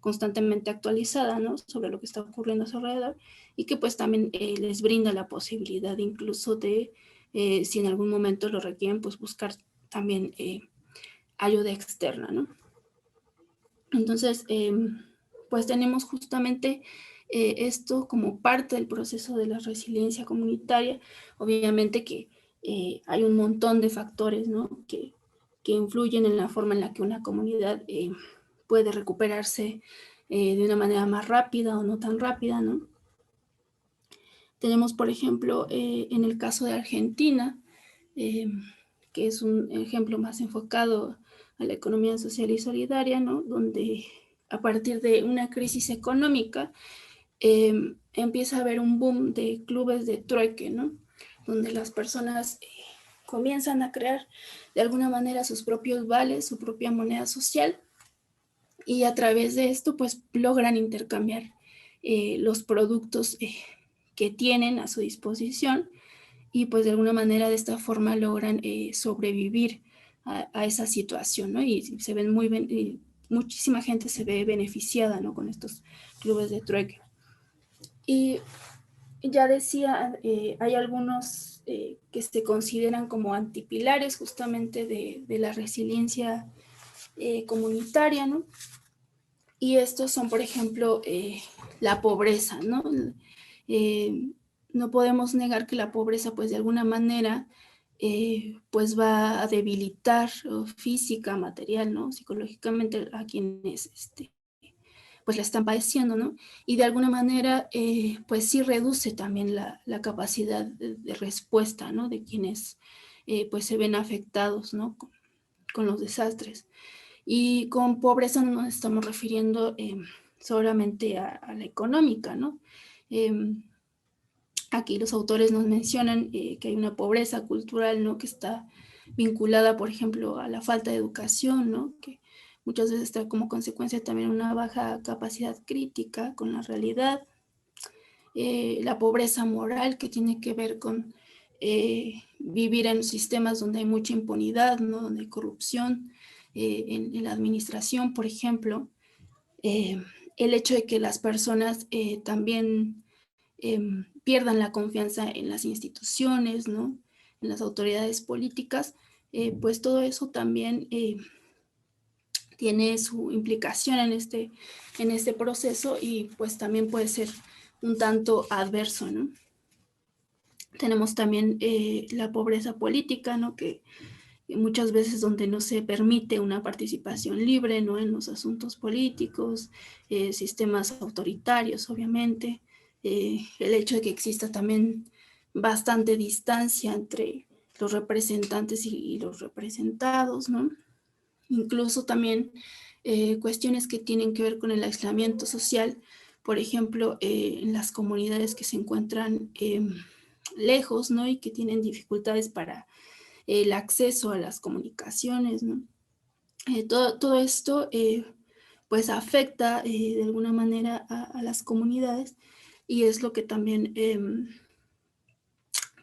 [SPEAKER 7] constantemente actualizada, ¿no? Sobre lo que está ocurriendo a su alrededor, y que pues también les brinda la posibilidad incluso de, si en algún momento lo requieren, pues buscar también ayuda externa, ¿no? Entonces, pues tenemos justamente esto como parte del proceso de la resiliencia comunitaria. Obviamente que hay un montón de factores, ¿no? que influyen en la forma en la que una comunidad puede recuperarse de una manera más rápida o no tan rápida, ¿no? Tenemos, por ejemplo, en el caso de Argentina, que es un ejemplo más enfocado a la economía social y solidaria, ¿no? Donde a partir de una crisis económica empieza a haber un boom de clubes de trueque, ¿no? Donde las personas comienzan a crear de alguna manera sus propios vales, su propia moneda social, y a través de esto pues logran intercambiar los productos que tienen a su disposición, y pues de alguna manera de esta forma logran sobrevivir a esa situación, ¿no? Y se ven muy bien, y muchísima gente se ve beneficiada, ¿no? Con estos clubes de trueque. Y ya decía, hay algunos que se consideran como antipilares justamente de la resiliencia comunitaria, ¿no? Y estos son, por ejemplo, la pobreza, ¿no? No podemos negar que la pobreza, pues de alguna manera, pues va a debilitar física, material, ¿no? Psicológicamente a quienes pues la están padeciendo, ¿no? Y de alguna manera, pues sí reduce también la capacidad de respuesta, ¿no? De quienes pues se ven afectados, ¿no? Con los desastres. Y con pobreza no nos estamos refiriendo solamente a la económica, ¿no? Aquí los autores nos mencionan que hay una pobreza cultural, ¿no? Que está vinculada, por ejemplo, a la falta de educación, ¿no? Que muchas veces trae como consecuencia también una baja capacidad crítica con la realidad. La pobreza moral, que tiene que ver con vivir en sistemas donde hay mucha impunidad, ¿no? Donde hay corrupción en la administración, por ejemplo. El hecho de que las personas también pierdan la confianza en las instituciones, ¿no? En las autoridades políticas, pues todo eso también tiene su implicación en este proceso, y pues también puede ser un tanto adverso, ¿no? Tenemos también la pobreza política, ¿no? Que muchas veces donde no se permite una participación libre, ¿no? En los asuntos políticos, sistemas autoritarios, obviamente, el hecho de que exista también bastante distancia entre los representantes y los representados, ¿no? Incluso también cuestiones que tienen que ver con el aislamiento social, por ejemplo, en las comunidades que se encuentran lejos, ¿no? Y que tienen dificultades para el acceso a las comunicaciones, ¿no? Todo esto pues afecta de alguna manera a las comunidades, y es lo que también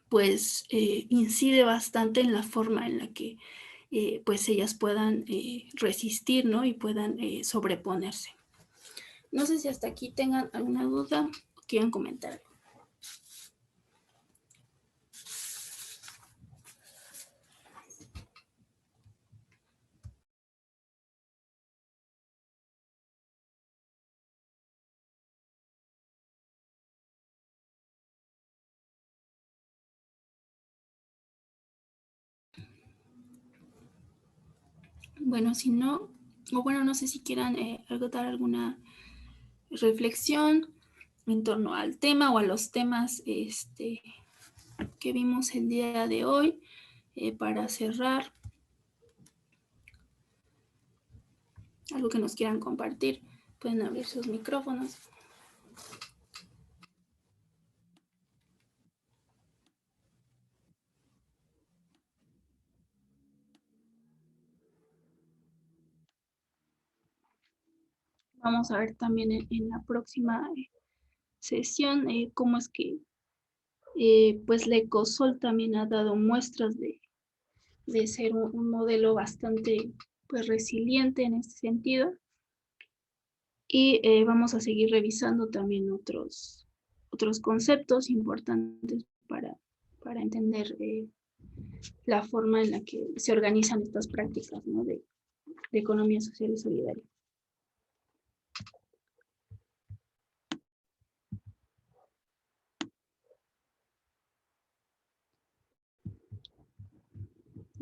[SPEAKER 7] pues incide bastante en la forma en la que pues ellas puedan resistir, ¿no? Y puedan sobreponerse. No sé si hasta aquí tengan alguna duda o quieran comentar algo. Bueno, si no, o bueno, no sé si quieran dar alguna reflexión en torno al tema o a los temas que vimos el día de hoy. Para cerrar, algo que nos quieran compartir, pueden abrir sus micrófonos. Vamos a ver también en la próxima sesión cómo es que pues la Ecosol también ha dado muestras de ser un modelo bastante pues resiliente en este sentido, y vamos a seguir revisando también otros conceptos importantes para entender la forma en la que se organizan estas prácticas, ¿no? de economía social y solidaria.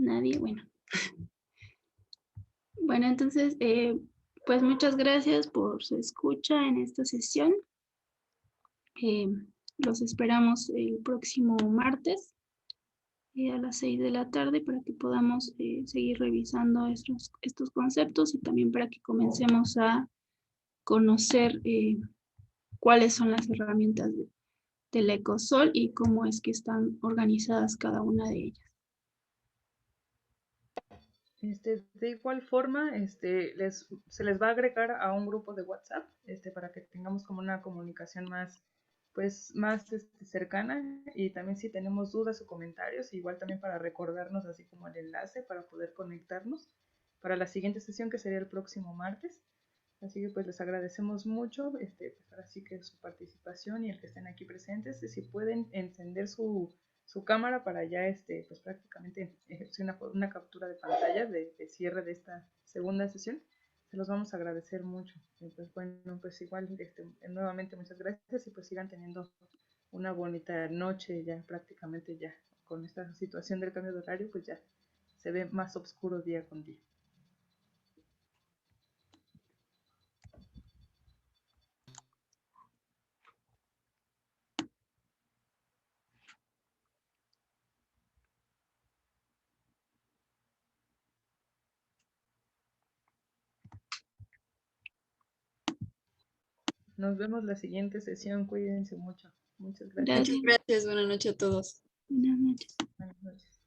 [SPEAKER 7] Nadie, bueno. Bueno, entonces, pues muchas gracias por su escucha en esta sesión. Los esperamos el próximo martes a las 6 de la tarde para que podamos seguir revisando estos conceptos, y también para que comencemos a conocer cuáles son las herramientas del Ecosol y cómo es que están organizadas cada una de ellas.
[SPEAKER 4] De igual forma, se les va a agregar a un grupo de WhatsApp, para que tengamos como una comunicación más, pues, más cercana, y también si tenemos dudas o comentarios, igual también para recordarnos así como el enlace para poder conectarnos para la siguiente sesión, que sería el próximo martes. Así que pues les agradecemos mucho, pues ahora sí que su participación y el que estén aquí presentes. Si pueden encender su cámara para ya pues prácticamente ejercer una captura de pantalla de cierre de esta segunda sesión, se los vamos a agradecer mucho. Pues bueno, pues igual nuevamente muchas gracias, y pues sigan teniendo una bonita noche. Ya prácticamente ya con esta situación del cambio de horario, pues ya se ve más oscuro día con día. Nos vemos la siguiente sesión. Cuídense mucho. Muchas gracias.
[SPEAKER 7] Gracias.
[SPEAKER 2] Muchas gracias. Buenas noches a todos.
[SPEAKER 7] Buenas noches.
[SPEAKER 4] Buenas noches.